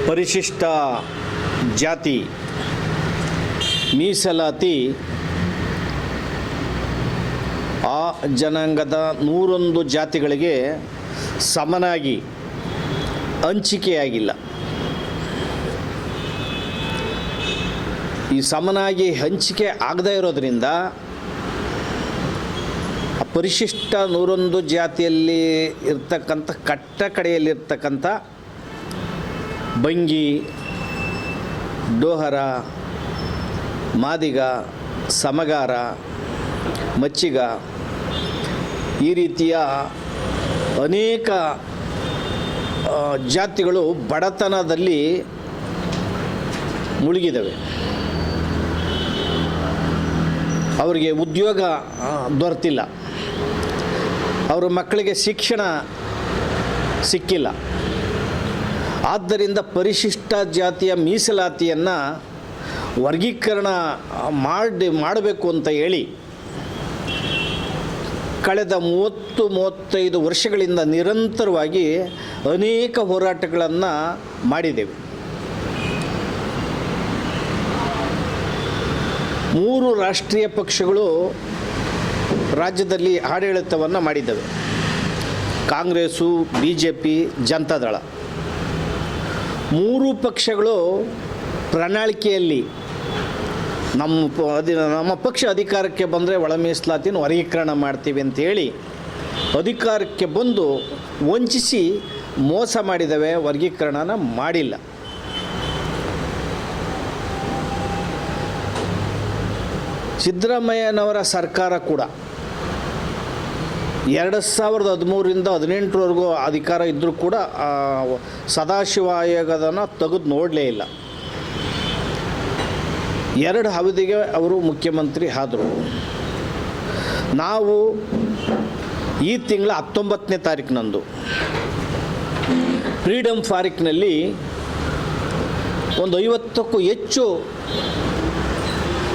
ಪರಿಶಿಷ್ಟ ಜಾತಿ ಮೀಸಲಾತಿ ಆ ಜನಾಂಗದ 101 ಜಾತಿಗಳಿಗೆ ಸಮನಾಗಿ ಹಂಚಿಕೆಯಾಗಿಲ್ಲ. ಈ ಸಮನಾಗಿ ಹಂಚಿಕೆ ಆಗದೇ ಇರೋದರಿಂದ ಪರಿಶಿಷ್ಟ 101 ಜಾತಿಯಲ್ಲಿ ಇರ್ತಕ್ಕಂಥ ಕಟ್ಟ ಕಡೆಯಲ್ಲಿರ್ತಕ್ಕಂಥ ಬಂಗಿ, ಡೋಹರ, ಮಾದಿಗ, ಸಮಗಾರ, ಮಚ್ಚಿಗ ಈ ರೀತಿಯ ಅನೇಕ ಜಾತಿಗಳು ಬಡತನದಲ್ಲಿ ಮುಳುಗಿದವೆ. ಅವರಿಗೆ ಉದ್ಯೋಗ ದೊರೆತಿಲ್ಲ, ಅವರ ಮಕ್ಕಳಿಗೆ ಶಿಕ್ಷಣ ಸಿಕ್ಕಿಲ್ಲ. ಆದ್ದರಿಂದ ಪರಿಶಿಷ್ಟ ಜಾತಿಯ ಮೀಸಲಾತಿಯನ್ನು ವರ್ಗೀಕರಣ ಮಾಡಬೇಕು ಅಂತ ಹೇಳಿ ಕಳೆದ 30-35 ವರ್ಷಗಳಿಂದ ನಿರಂತರವಾಗಿ ಅನೇಕ ಹೋರಾಟಗಳನ್ನು ಮಾಡಿದ್ದೇವೆ. 3 ರಾಷ್ಟ್ರೀಯ ಪಕ್ಷಗಳು ರಾಜ್ಯದಲ್ಲಿ ಆಡಳಿತವನ್ನು ಮಾಡಿದ್ದಾವೆ. ಕಾಂಗ್ರೆಸ್ಸು, BJP, ಜನತಾದಳ. 3 ಪಕ್ಷಗಳು ಪ್ರಣಾಳಿಕೆಯಲ್ಲಿ ನಮ್ಮ ಪಕ್ಷ ಅಧಿಕಾರಕ್ಕೆ ಬಂದರೆ ಒಳ ಮೀಸಲಾತಿನ ವರ್ಗೀಕರಣ ಮಾಡ್ತೀವಿ ಅಂತೇಳಿ ಅಧಿಕಾರಕ್ಕೆ ಬಂದು ವಂಚಿಸಿ ಮೋಸ ಮಾಡಿದವೆ, ವರ್ಗೀಕರಣನ ಮಾಡಿಲ್ಲ. ಸಿದ್ದರಾಮಯ್ಯನವರ ಸರ್ಕಾರ ಕೂಡ 2013ರಿಂದ 2018ವರೆಗೂ ಅಧಿಕಾರ ಇದ್ದರೂ ಕೂಡ ಸದಾಶಿವ ಆಯೋಗದನ್ನು ತೆಗೆದು ನೋಡಲೇ ಇಲ್ಲ. 2 ಅವಧಿಗೆ ಅವರು ಮುಖ್ಯಮಂತ್ರಿ ಆದರು. ನಾವು ಈ ತಿಂಗಳ 19ನೇ ತಾರೀಕಿನಂದು ಫ್ರೀಡಮ್ ಪಾರ್ಕ್ನಲ್ಲಿ ಒಂದು 50ಕ್ಕೂ ಹೆಚ್ಚು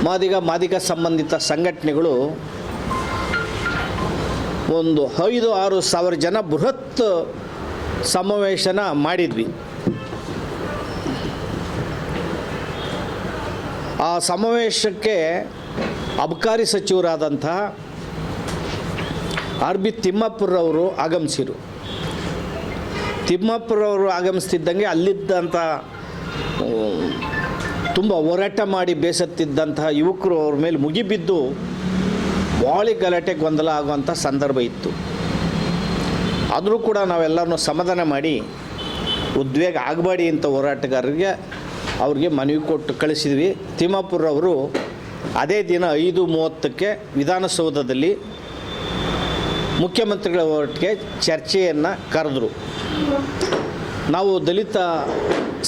ಮಾದಿಗ ಸಂಬಂಧಿತ ಸಂಘಟನೆಗಳು ಒಂದು 5-6 ಸಾವಿರ ಜನ ಬೃಹತ್ ಸಮಾವೇಶನ ಮಾಡಿದ್ವಿ. ಆ ಸಮಾವೇಶಕ್ಕೆ ಅಬಕಾರಿ ಸಚಿವರಾದಂತಹ RB ತಿಮ್ಮಾಪುರವರು ಆಗಮಿಸಿರು. ತಿಮ್ಮಾಪುರವರು ಆಗಮಿಸ್ತಿದ್ದಂಗೆ ಅಲ್ಲಿದ್ದಂಥ ತುಂಬ ಹೋರಾಟ ಮಾಡಿ ಬೇಸತ್ತಿದ್ದಂತಹ ಯುವಕರು ಅವ್ರ ಮೇಲೆ ಮುಗಿಬಿದ್ದು ಭಾಳ ಗಲಾಟೆ ಗೊಂದಲ ಆಗುವಂಥ ಸಂದರ್ಭ ಇತ್ತು. ಆದರೂ ಕೂಡ ನಾವೆಲ್ಲರನ್ನೂ ಸಮಾಧಾನ ಮಾಡಿ ಉದ್ವೇಗ ಆಗಬೇಡಿ ಅಂತ ಹೋರಾಟಗಾರರಿಗೆ ಅವ್ರಿಗೆ ಮನವಿ ಕೊಟ್ಟು ಕಳಿಸಿದ್ವಿ. ತಿಮ್ಮಾಪುರವರು ಅದೇ ದಿನ 5:30ಕ್ಕೆ ವಿಧಾನಸೌಧದಲ್ಲಿ ಮುಖ್ಯಮಂತ್ರಿಗಳ ಒಟ್ಟಿಗೆ ಚರ್ಚೆಯನ್ನು ಕರೆದರು. ನಾವು ದಲಿತ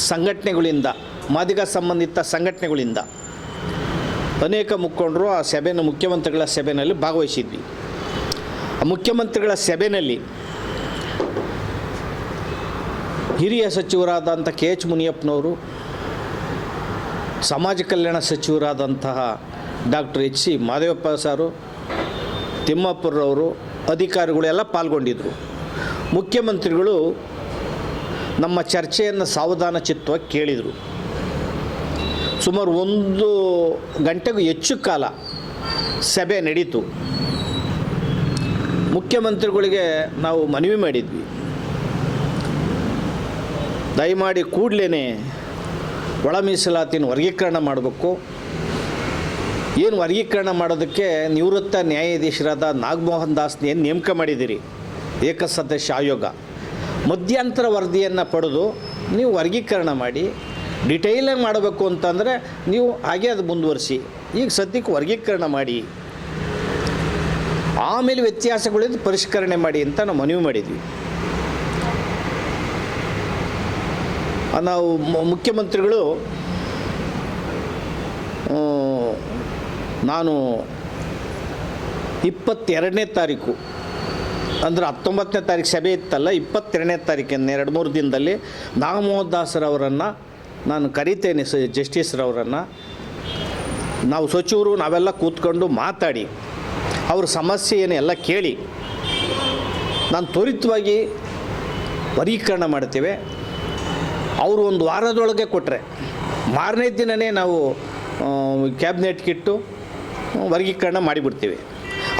ಸಂಘಟನೆಗಳಿಂದ, ಮಾದಿಗ ಸಂಬಂಧಿತ ಸಂಘಟನೆಗಳಿಂದ ಅನೇಕ ಮುಖಂಡರು ಆ ಮುಖ್ಯಮಂತ್ರಿಗಳ ಸಭೆಯಲ್ಲಿ ಭಾಗವಹಿಸಿದ್ವಿ. ಆ ಮುಖ್ಯಮಂತ್ರಿಗಳ ಸಭೆಯಲ್ಲಿ ಹಿರಿಯ ಸಚಿವರಾದಂಥ KH ಮುನಿಯಪ್ಪನವರು, ಸಮಾಜ ಕಲ್ಯಾಣ ಸಚಿವರಾದಂತಹ ಡಾಕ್ಟರ್ HC ಮಾದೇವಪ್ಪ ಸಾರು, ತಿಮ್ಮಾಪುರವರು, ಅಧಿಕಾರಿಗಳೆಲ್ಲ ಪಾಲ್ಗೊಂಡಿದ್ದರು. ಮುಖ್ಯಮಂತ್ರಿಗಳು ನಮ್ಮ ಚರ್ಚೆಯನ್ನು ಸಾವಧಾನ ಚಿತ್ತವಾಗಿ ಕೇಳಿದರು. ಸುಮಾರು 1 ಗಂಟೆಗೂ ಹೆಚ್ಚು ಕಾಲ ಸಭೆ ನಡೀತು. ಮುಖ್ಯಮಂತ್ರಿಗಳಿಗೆ ನಾವು ಮನವಿ ಮಾಡಿದ್ವಿ, ದಯಮಾಡಿ ಕೂಡಲೇ ಒಳ ಮೀಸಲಾತಿನ ವರ್ಗೀಕರಣ ಮಾಡಬೇಕು. ಏನು ವರ್ಗೀಕರಣ ಮಾಡೋದಕ್ಕೆ ನಿವೃತ್ತ ನ್ಯಾಯಾಧೀಶರಾದ ನಾಗಮೋಹನ್ ದಾಸ್ನ ಏನು ನೇಮಕ ಮಾಡಿದ್ದೀರಿ, ಏಕಸದಸ್ಯ ಆಯೋಗ, ಮಧ್ಯಂತರ ವರದಿಯನ್ನು ಪಡೆದು ನೀವು ವರ್ಗೀಕರಣ ಮಾಡಿ. ಡಿಟೈಲಾಗಿ ಮಾಡಬೇಕು ಅಂತಂದರೆ ನೀವು ಹಾಗೆ ಅದು ಮುಂದುವರಿಸಿ. ಈಗ ಸದ್ಯಕ್ಕೆ ವರ್ಗೀಕರಣ ಮಾಡಿ, ಆಮೇಲೆ ವ್ಯತ್ಯಾಸಗಳಿಂದ ಪರಿಷ್ಕರಣೆ ಮಾಡಿ ಅಂತ ನಾವು ಮನವಿ ಮಾಡಿದ್ವಿ. ನಾವು ಮುಖ್ಯಮಂತ್ರಿಗಳು ನಾನು 22ನೇ ತಾರೀಕು ಅಂದರೆ 19ನೇ ತಾರೀಕು ಸಭೆ ಇತ್ತಲ್ಲ, 22ನೇ ತಾರೀಕಿನ 2-3 ದಿನದಲ್ಲಿ ನಾಗಮೋಹನ್ ದಾಸರವರನ್ನು ನಾನು ಕರೀತೇನೆ, ಜಸ್ಟಿಸ್ರವರನ್ನು. ನಾವು ಸಚಿವರು ನಾವೆಲ್ಲ ಕೂತ್ಕೊಂಡು ಮಾತಾಡಿ ಅವ್ರ ಸಮಸ್ಯೆ ಏನು ಎಲ್ಲ ಕೇಳಿ ನಾನು ತ್ವರಿತವಾಗಿ ವರ್ಗೀಕರಣ ಮಾಡ್ತೇವೆ. ಅವರು ಒಂದು ವಾರದೊಳಗೆ ಕೊಟ್ಟರೆ ಮಾರನೇ ದಿನವೇ ನಾವು ಕ್ಯಾಬಿನೆಟ್ಗಿಟ್ಟು ವರ್ಗೀಕರಣ ಮಾಡಿಬಿಡ್ತೀವಿ.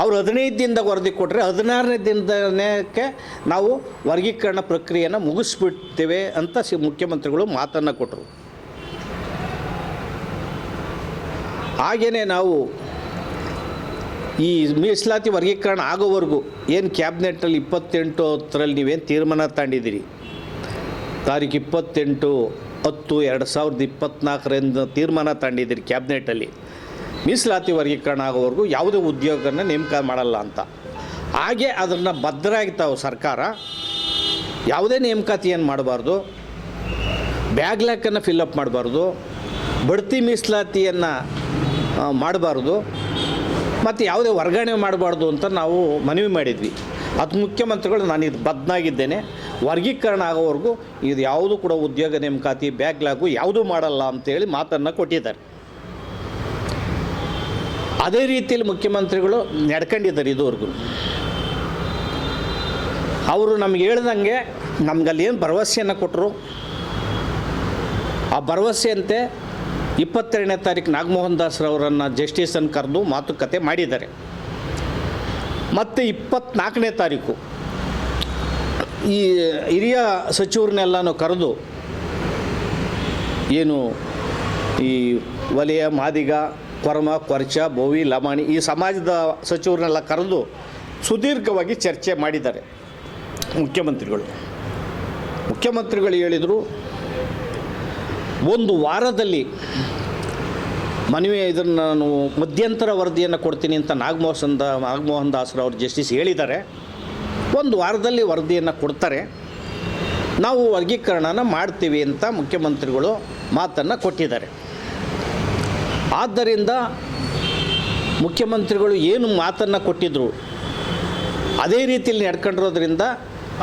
ಅವರು 15 ದಿನದಾಗ ವರದಿ ಕೊಟ್ಟರೆ 16ನೇ ದಿನದಕ್ಕೆ ನಾವು ವರ್ಗೀಕರಣ ಪ್ರಕ್ರಿಯೆಯನ್ನು ಮುಗಿಸ್ಬಿಡ್ತೇವೆ ಅಂತ ಮುಖ್ಯಮಂತ್ರಿಗಳು ಮಾತನ್ನು ಕೊಟ್ಟರು. ಹಾಗೆಯೇ ನಾವು ಈ ಮೀಸಲಾತಿ ವರ್ಗೀಕರಣ ಆಗೋವರೆಗೂ ಏನು ಕ್ಯಾಬಿನೆಟ್ಟಲ್ಲಿ 28ರಲ್ಲಿ ನೀವೇನು ತೀರ್ಮಾನ ತಗೊಂಡಿದ್ದೀರಿ, ತಾರೀಕು 28/10/2024 ತೀರ್ಮಾನ ತಗೊಂಡಿದ್ದೀರಿ ಕ್ಯಾಬಿನೆಟ್ಟಲ್ಲಿ, ಮೀಸಲಾತಿ ವರ್ಗೀಕರಣ ಆಗೋವರೆಗೂ ಯಾವುದೇ ಉದ್ಯೋಗನ ನೇಮಕ ಮಾಡಲ್ಲ ಅಂತ. ಹಾಗೆ ಅದನ್ನು ಭದ್ರಾಗಿತಾವೆ ಸರ್ಕಾರ. ಯಾವುದೇ ನೇಮಕಾತಿಯನ್ನು ಮಾಡಬಾರ್ದು, ಬ್ಯಾಕ್ಲಾಕನ್ನು ಫಿಲ್ಲಪ್ ಮಾಡಬಾರ್ದು, ಬಡ್ತಿ ಮೀಸಲಾತಿಯನ್ನು ಮಾಡಬಾರ್ದು, ಮತ್ತು ಯಾವುದೇ ವರ್ಗಾವಣೆ ಮಾಡಬಾರ್ದು ಅಂತ ನಾವು ಮನವಿ ಮಾಡಿದ್ವಿ. ಅದು ಮುಖ್ಯಮಂತ್ರಿಗಳು ನಾನು ಇದು ಬದ್ಧನಾಗಿದ್ದೇನೆ, ವರ್ಗೀಕರಣ ಆಗೋವರೆಗೂ ಇದು ಯಾವುದೂ ಕೂಡ ಉದ್ಯೋಗ ನೇಮಕಾತಿ ಬ್ಯಾಕ್ಲಾಗು ಯಾವುದೂ ಮಾಡಲ್ಲ ಅಂತೇಳಿ ಮಾತನ್ನು ಕೊಟ್ಟಿದ್ದಾರೆ. ಅದೇ ರೀತಿಯಲ್ಲಿ ಮುಖ್ಯಮಂತ್ರಿಗಳು ನಡ್ಕೊಂಡಿದ್ದಾರೆ ಇದುವರೆಗೂ. ಅವರು ನಮ್ಗೆ ಹೇಳ್ದಂಗೆ ನಮ್ಗಲ್ಲಿ ಏನು ಭರವಸೆಯನ್ನು ಕೊಟ್ಟರು, ಆ ಭರವಸೆಯಂತೆ 22ನೇ ತಾರೀಕು ನಾಗಮೋಹನ್ ದಾಸ್ರವರನ್ನು ಜಸ್ಟಿಸನ್ನು ಕರೆದು ಮಾತುಕತೆ ಮಾಡಿದ್ದಾರೆ. ಮತ್ತು 24ನೇ ತಾರೀಕು ಈ ಹಿರಿಯ ಸಚಿವರನ್ನೆಲ್ಲನೂ ಕರೆದು ಏನು ಈ ವಲಯ, ಮಾದಿಗ, ಕೊರಮ, ಕೊರ್ಚ, ಬೋವಿ, ಲಮಾಣಿ ಈ ಸಮಾಜದ ಸಚಿವರನ್ನೆಲ್ಲ ಕರೆದು ಸುದೀರ್ಘವಾಗಿ ಚರ್ಚೆ ಮಾಡಿದ್ದಾರೆ ಮುಖ್ಯಮಂತ್ರಿಗಳು ಹೇಳಿದರು, ಒಂದು ವಾರದಲ್ಲಿ ಇದನ್ನು ನಾನು ಮಧ್ಯಂತರ ವರದಿಯನ್ನು ಕೊಡ್ತೀನಿ ಅಂತ ನಾಗಮೋಹನ್ ದಾಸ್ರವರು ಜಸ್ಟಿಸ್ ಹೇಳಿದ್ದಾರೆ. ಒಂದು ವಾರದಲ್ಲಿ ವರದಿಯನ್ನು ಕೊಡ್ತಾರೆ, ನಾವು ವರ್ಗೀಕರಣನ ಮಾಡ್ತೀವಿ ಅಂತ ಮುಖ್ಯಮಂತ್ರಿಗಳು ಮಾತನ್ನು ಕೊಟ್ಟಿದ್ದಾರೆ. ಆದ್ದರಿಂದ ಮುಖ್ಯಮಂತ್ರಿಗಳು ಏನು ಮಾತನ್ನು ಕೊಟ್ಟಿದ್ದರು ಅದೇ ರೀತಿಯಲ್ಲಿ ನಡ್ಕೊಂಡಿರೋದ್ರಿಂದ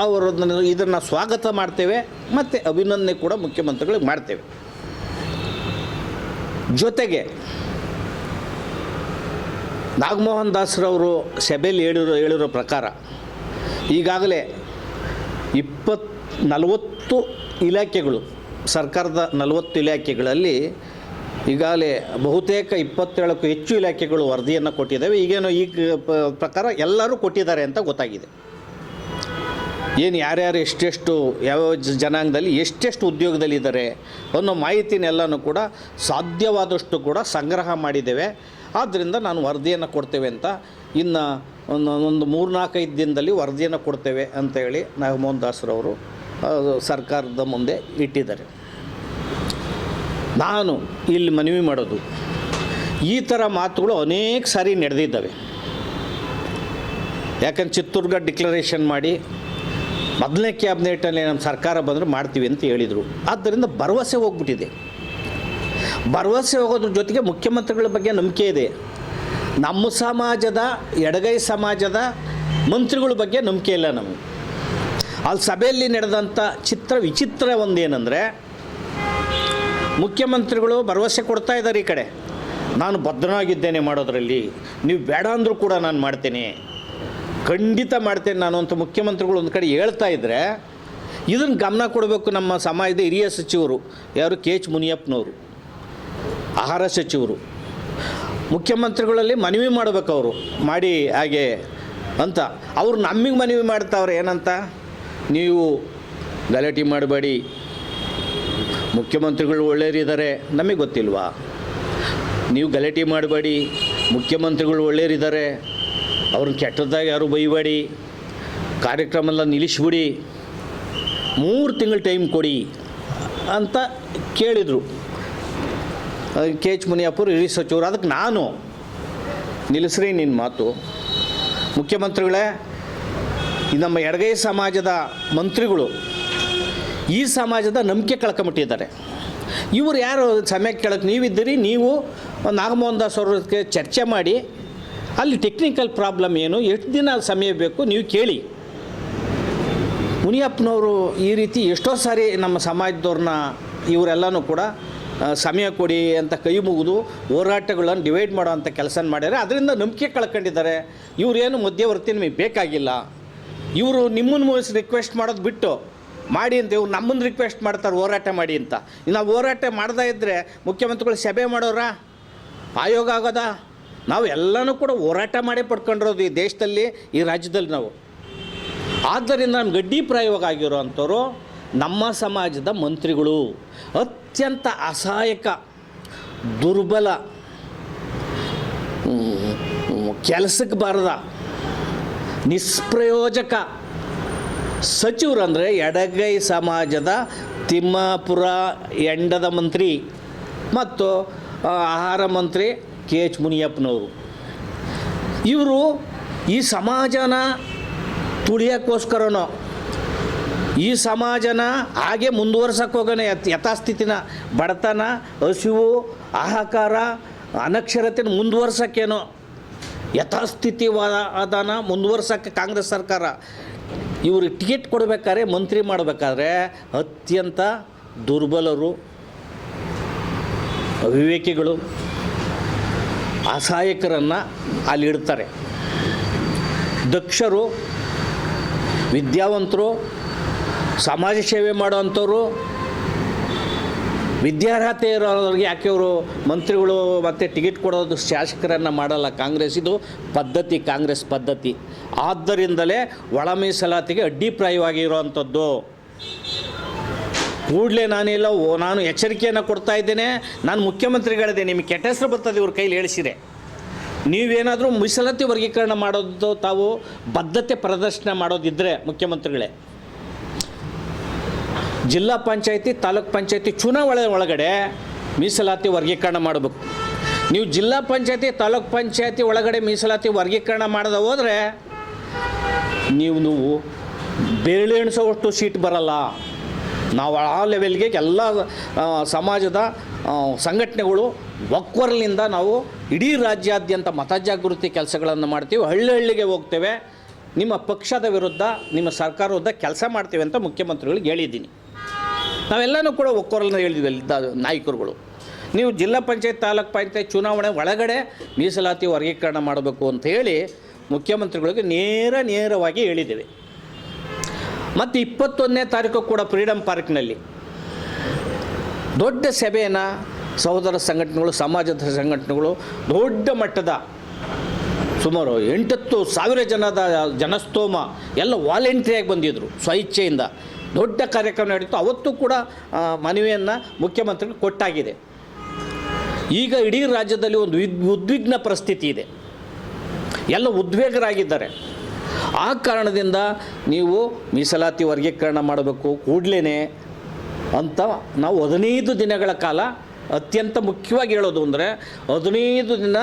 ಅವರು ಇದನ್ನು ಸ್ವಾಗತ ಮಾಡ್ತೇವೆ ಮತ್ತು ಅಭಿನಂದನೆ ಕೂಡ ಮುಖ್ಯಮಂತ್ರಿಗಳಿಗೆ ಮಾಡ್ತೇವೆ. ಜೊತೆಗೆ ನಾಗಮೋಹನ್ ದಾಸ್ರವರು ಸಭೆಯಲ್ಲಿ ಹೇಳಿರೋ ಪ್ರಕಾರ ಈಗಾಗಲೇ 40 ಇಲಾಖೆಗಳು, ಸರ್ಕಾರದ 40 ಇಲಾಖೆಗಳಲ್ಲಿ ಈಗಾಗಲೇ ಬಹುತೇಕ 27ಕ್ಕೂ ಹೆಚ್ಚು ಇಲಾಖೆಗಳು ವರದಿಯನ್ನು ಕೊಟ್ಟಿದ್ದಾವೆ. ಈಗೇನೋ ಈ ಪ್ರಕಾರ ಎಲ್ಲರೂ ಕೊಟ್ಟಿದ್ದಾರೆ ಅಂತ ಗೊತ್ತಾಗಿದೆ. ಏನು ಯಾರ್ಯಾರು ಎಷ್ಟೆಷ್ಟು ಯಾವ್ಯಾವ ಜನಾಂಗದಲ್ಲಿ ಎಷ್ಟೆಷ್ಟು ಉದ್ಯೋಗದಲ್ಲಿದ್ದಾರೆ ಅನ್ನೋ ಮಾಹಿತಿನೆಲ್ಲನೂ ಕೂಡ ಸಾಧ್ಯವಾದಷ್ಟು ಕೂಡ ಸಂಗ್ರಹ ಮಾಡಿದ್ದೇವೆ. ಆದ್ದರಿಂದ ನಾನು ವರದಿಯನ್ನು ಕೊಡ್ತೇವೆ ಅಂತ ಇನ್ನು ಒಂದು 3-4-5 ದಿನದಲ್ಲಿ ವರದಿಯನ್ನು ಕೊಡ್ತೇವೆ ಅಂತೇಳಿ ನಾಗಮೋಹನ್ ದಾಸ್ರವರು ಸರ್ಕಾರದ ಮುಂದೆ ಇಟ್ಟಿದ್ದಾರೆ. ನಾನು ಇಲ್ಲಿ ಮನವಿ ಮಾಡೋದು, ಈ ಥರ ಮಾತುಗಳು ಅನೇಕ ಸಾರಿ ನಡೆದಿದ್ದಾವೆ. ಯಾಕಂದ್ರೆ ಚಿತ್ರದುರ್ಗ ಡಿಕ್ಲರೇಷನ್ ಮಾಡಿ ಮೊದಲನೇ ಕ್ಯಾಬಿನೆಟಲ್ಲಿ ನಮ್ಮ ಸರ್ಕಾರ ಬಂದರೆ ಮಾಡ್ತೀವಿ ಅಂತ ಹೇಳಿದರು. ಆದ್ದರಿಂದ ಭರವಸೆ ಹೋಗ್ಬಿಟ್ಟಿದೆ. ಭರವಸೆ ಹೋಗೋದ್ರ ಜೊತೆಗೆ ಮುಖ್ಯಮಂತ್ರಿಗಳ ಬಗ್ಗೆ ನಂಬಿಕೆ ಇದೆ. ನಮ್ಮ ಸಮಾಜದ ಎಡಗೈ ಸಮಾಜದ ಮಂತ್ರಿಗಳ ಬಗ್ಗೆ ನಂಬಿಕೆ ಇಲ್ಲ ನಮಗೆ. ಅಲ್ಲಿ ಸಭೆಯಲ್ಲಿ ನಡೆದಂಥ ವಿಚಿತ್ರ ಒಂದೇನೆಂದರೆ, ಮುಖ್ಯಮಂತ್ರಿಗಳು ಭರವಸೆ ಕೊಡ್ತಾ ಇದ್ದಾರೆ ಈ ಕಡೆ, ನಾನು ಬದ್ಧನಾಗಿದ್ದೇನೆ ಮಾಡೋದರಲ್ಲಿ, ನೀವು ಬೇಡ ಅಂದರೂ ಕೂಡ ನಾನು ಮಾಡ್ತೇನೆ, ಖಂಡಿತ ಮಾಡ್ತೇನೆ ನಾನು ಅಂತ ಮುಖ್ಯಮಂತ್ರಿಗಳು ಒಂದು ಕಡೆ ಹೇಳ್ತಾ ಇದ್ದರೆ, ಇದನ್ನು ಗಮನ ಕೊಡಬೇಕು ನಮ್ಮ ಸಮಾಜದ ಹಿರಿಯ ಸಚಿವರು ಯಾರು KH ಮುನಿಯಪ್ಪನವರು, ಆಹಾರ ಸಚಿವರು. ಮುಖ್ಯಮಂತ್ರಿಗಳಲ್ಲಿ ಮನವಿ ಮಾಡಬೇಕು ಅವರು, ಮಾಡಿ ಹಾಗೆ ಅಂತ. ಅವರು ನಮಗೆ ಮನವಿ ಮಾಡ್ತಾವ್ರೆ ಏನಂತ, ನೀವು ಗಲಾಟೆ ಮಾಡಬೇಡಿ, ಮುಖ್ಯಮಂತ್ರಿಗಳು ಒಳ್ಳೆಯರಿದ್ದಾರೆ, ನಮಗೆ ಗೊತ್ತಿಲ್ವಾ? ನೀವು ಗಲಾಟೆ ಮಾಡಬೇಡಿ, ಮುಖ್ಯಮಂತ್ರಿಗಳು ಒಳ್ಳೆಯರಿದ್ದಾರೆ, ಅವ್ರನ್ನ ಕೆಟ್ಟದಾಗ ಯಾರು ಬೈಬೇಡಿ, ಕಾರ್ಯಕ್ರಮ ಎಲ್ಲ ನಿಲ್ಲಿಸ್ಬಿಡಿ, 3 ತಿಂಗಳು ಟೈಮ್ ಕೊಡಿ ಅಂತ ಕೇಳಿದರು KH ಮುನಿಯಪ್ಪರು ಹಿರಿಯ ಸಚಿವರು. ಅದಕ್ಕೆ ನಾನು ನಿಲ್ಲಿಸ್ರಿ ನಿನ್ನ ಮಾತು, ಮುಖ್ಯಮಂತ್ರಿಗಳೇ, ನಮ್ಮ ಎಡಗೈ ಸಮಾಜದ ಮಂತ್ರಿಗಳು ಈ ಸಮಾಜದ ನಂಬಿಕೆ ಕಳ್ಕೊಂಬಿಟ್ಟಿದ್ದಾರೆ. ಇವರು ಯಾರು ಸಮಯ ಕೇಳಕ್ಕೆ ನೀವಿದ್ದೀರಿ, ನೀವು ನಾಗಮೋಹನ್ ದಾಸ್ ಅವ್ರಿಗೆ ಚರ್ಚೆ ಮಾಡಿ ಅಲ್ಲಿ ಟೆಕ್ನಿಕಲ್ ಪ್ರಾಬ್ಲಮ್ ಏನು, ಎಷ್ಟು ದಿನ ಸಮಯ ಬೇಕು ನೀವು ಕೇಳಿ. ಮುನಿಯಪ್ಪನವರು ಈ ರೀತಿ ಎಷ್ಟೋ ಸಾರಿ ನಮ್ಮ ಸಮಾಜದವ್ರನ್ನ ಇವರೆಲ್ಲನೂ ಕೂಡ ಸಮಯ ಕೊಡಿ ಅಂತ ಕೈ ಮುಗಿದು ಹೋರಾಟಗಳನ್ನು ಡಿವೈಡ್ ಮಾಡೋ ಅಂಥ ಕೆಲಸ ಮಾಡ್ಯಾರೆ. ಅದರಿಂದ ನಂಬಿಕೆ ಕಳ್ಕೊಂಡಿದ್ದಾರೆ. ಇವರೇನು ಮಧ್ಯವರ್ತಿ ನಿಮಗೆ ಬೇಕಾಗಿಲ್ಲ, ಇವರು ನಿಮ್ಮನ್ನು ರಿಕ್ವೆಸ್ಟ್ ಮಾಡೋದು ಬಿಟ್ಟು ಮಾಡಿ ಅಂತ ಇವ್ರು ನಮ್ಮನ್ನು ರಿಕ್ವೆಸ್ಟ್ ಮಾಡ್ತಾರೆ ಹೋರಾಟ ಮಾಡಿ ಅಂತ. ನಾವು ಹೋರಾಟ ಮಾಡ್ತಾ ಇದ್ದರೆ ಮುಖ್ಯಮಂತ್ರಿಗಳು ಸಭೆ ಮಾಡೋರಾ, ಆಯೋಗ ಆಗೋದಾ? ನಾವು ಎಲ್ಲನೂ ಕೂಡ ಹೋರಾಟ ಮಾಡೇ ಪಡ್ಕೊಂಡಿರೋದು ಈ ದೇಶದಲ್ಲಿ, ಈ ರಾಜ್ಯದಲ್ಲಿ ನಾವು. ಆದ್ದರಿಂದ ನಮ್ಗೆ ಗಡ್ಡಿಪ್ರಾಯವಾಗಿ ಆಗಿರೋ ಅಂಥವ್ರು ನಮ್ಮ ಸಮಾಜದ ಮಂತ್ರಿಗಳು. ಅತ್ಯಂತ ಅಸಹಾಯಕ, ದುರ್ಬಲ, ಕೆಲಸಕ್ಕೆ ಬಾರದ, ನಿಷ್ಪ್ರಯೋಜಕ ಸಚಿವರು ಅಂದರೆ ಎಡಗೈ ಸಮಾಜದ ತಿಮ್ಮಾಪುರ ಎಂಡದ ಮಂತ್ರಿ ಮತ್ತು ಆಹಾರ ಮಂತ್ರಿ KH ಮುನಿಯಪ್ಪನವರು. ಇವರು ಈ ಸಮಾಜನ ತುಳಿಯೋಕ್ಕೋಸ್ಕರನೋ, ಈ ಸಮಾಜನ ಹಾಗೆ ಮುಂದುವರ್ಸಕ್ಕೆ ಹೋಗೋಣ, ಯಥಾಸ್ಥಿತಿನ, ಬಡತನ, ಹಸಿವು, ಹಾಹಾಕಾರ, ಅನಕ್ಷರತೆನ ಮುಂದುವರ್ಸೋಕ್ಕೇನೋ, ಯಥಾಸ್ಥಿತಿವಾದನ ಮುಂದುವರ್ಸೋಕ್ಕೆ ಕಾಂಗ್ರೆಸ್ ಸರ್ಕಾರ ಇವ್ರಿಗೆ ಟಿಕೆಟ್ ಕೊಡಬೇಕಾದ್ರೆ, ಮಂತ್ರಿ ಮಾಡಬೇಕಾದ್ರೆ ಅತ್ಯಂತ ದುರ್ಬಲರು, ಅವಿವೇಕಿಗಳು, ಅಸಹಾಯಕರನ್ನು ಅಲ್ಲಿಡ್ತಾರೆ. ದಕ್ಷರು, ವಿದ್ಯಾವಂತರು, ಸಮಾಜ ಸೇವೆ ಮಾಡೋವಂಥವ್ರು, ವಿದ್ಯಾರ್ಹತೆ ಇರೋರಿಗೆ ಯಾಕೆ ಅವರು ಮಂತ್ರಿಗಳು ಮತ್ತು ಟಿಕೆಟ್ ಕೊಡೋದು ಶಾಸಕರನ್ನು ಮಾಡಲ್ಲ ಕಾಂಗ್ರೆಸ್? ಇದು ಪದ್ಧತಿ, ಕಾಂಗ್ರೆಸ್ ಪದ್ಧತಿ. ಆದ್ದರಿಂದಲೇ ಒಳ ಮೀಸಲಾತಿಗೆ ಅಡ್ಡಿಪ್ರಾಯವಾಗಿರುವಂಥದ್ದು. ಕೂಡಲೇ ನಾನು ಎಚ್ಚರಿಕೆಯನ್ನು ಕೊಡ್ತಾ ಇದ್ದೇನೆ. ನಾನು ಮುಖ್ಯಮಂತ್ರಿಗಳಿದೆ, ನಿಮಗೆ ಕೆಟ್ಟ ಹೆಸರು ಬರ್ತದೆ ಇವ್ರ ಕೈಲಿ ಹೇಳಿಸಿರೆ. ನೀವೇನಾದರೂ ಮೀಸಲಾತಿ ವರ್ಗೀಕರಣ ಮಾಡೋದು, ತಾವು ಬದ್ಧತೆ ಪ್ರದರ್ಶನ ಮಾಡೋದಿದ್ದರೆ ಮುಖ್ಯಮಂತ್ರಿಗಳೇ, ಜಿಲ್ಲಾ ಪಂಚಾಯತಿ, ತಾಲೂಕ್ ಪಂಚಾಯತಿ ಚುನಾವಣೆ ಒಳಗಡೆ ಮೀಸಲಾತಿ ವರ್ಗೀಕರಣ ಮಾಡಬೇಕು. ನೀವು ಜಿಲ್ಲಾ ಪಂಚಾಯತಿ, ತಾಲೂಕ್ ಪಂಚಾಯತಿ ಒಳಗಡೆ ಮೀಸಲಾತಿ ವರ್ಗೀಕರಣ ಮಾಡದೆ ಹೋದರೆ ನೀವು ಬೇಳೆ ಎಣಿಸೋವಷ್ಟು ಸೀಟ್ ಬರಲ್ಲ. ನಾವು ಆ ಲೆವೆಲ್ಗೆ ಎಲ್ಲ ಸಮಾಜದ ಸಂಘಟನೆಗಳು ಒಕ್ಕೊರಲಿಂದ ನಾವು ಇಡೀ ರಾಜ್ಯಾದ್ಯಂತ ಮತಜಾಗೃತಿ ಕೆಲಸಗಳನ್ನು ಮಾಡ್ತೀವಿ, ಹಳ್ಳಿಗೆ ಹೋಗ್ತೇವೆ, ನಿಮ್ಮ ಪಕ್ಷದ ವಿರುದ್ಧ, ನಿಮ್ಮ ಸರ್ಕಾರ ವಿರುದ್ಧ ಕೆಲಸ ಮಾಡ್ತೀವಿ ಅಂತ ಮುಖ್ಯಮಂತ್ರಿಗಳಿಗೆ ಹೇಳಿದ್ದೀನಿ. ನಾವೆಲ್ಲನೂ ಕೂಡ ಒಕ್ಕೊರಲನ್ನ ಹೇಳಿದ್ವಿ ಅಲ್ಲಿದ್ದ ನಾಯಕರುಗಳು. ನೀವು ಜಿಲ್ಲಾ ಪಂಚಾಯತ್, ತಾಲೂಕ್ ಪಂಚಾಯತ್ ಚುನಾವಣೆ ಒಳಗಡೆ ಮೀಸಲಾತಿ ವರ್ಗೀಕರಣ ಮಾಡಬೇಕು ಅಂತ ಹೇಳಿ ಮುಖ್ಯಮಂತ್ರಿಗಳಿಗೆ ನೇರವಾಗಿ ಹೇಳಿದ್ದೇವೆ. ಮತ್ತು 21ನೇ ತಾರೀಕು ಕೂಡ ಫ್ರೀಡಮ್ ಪಾರ್ಕ್ನಲ್ಲಿ ದೊಡ್ಡ ಸಭೆಯನ್ನು ಸಹೋದರ ಸಂಘಟನೆಗಳು, ಸಮಾಜದ ಸಂಘಟನೆಗಳು, ದೊಡ್ಡ ಮಟ್ಟದ ಸುಮಾರು 8,000 ಜನದ ಜನಸ್ತೋಮ ಎಲ್ಲ ವಾಲಂಟ್ರಿಯಾಗಿ ಬಂದಿದ್ದರು, ಸ್ವಇಚ್ಛೆಯಿಂದ ದೊಡ್ಡ ಕಾರ್ಯಕ್ರಮ ನಡೀತು. ಅವತ್ತು ಕೂಡ ಮನವಿಯನ್ನು ಮುಖ್ಯಮಂತ್ರಿಗೆ ಕೊಟ್ಟಾಗಿದೆ. ಈಗ ಇಡೀ ರಾಜ್ಯದಲ್ಲಿ ಒಂದು ಉದ್ವಿಗ್ನ ಪರಿಸ್ಥಿತಿ ಇದೆ, ಎಲ್ಲ ಉದ್ವೇಗರಾಗಿದ್ದಾರೆ. ಆ ಕಾರಣದಿಂದ ನೀವು ಮೀಸಲಾತಿ ವರ್ಗೀಕರಣ ಮಾಡಬೇಕು ಕೂಡಲೇ ಅಂತ ನಾವು 15 ದಿನಗಳ ಕಾಲ, ಅತ್ಯಂತ ಮುಖ್ಯವಾಗಿ ಹೇಳೋದು ಅಂದರೆ 15 ದಿನ,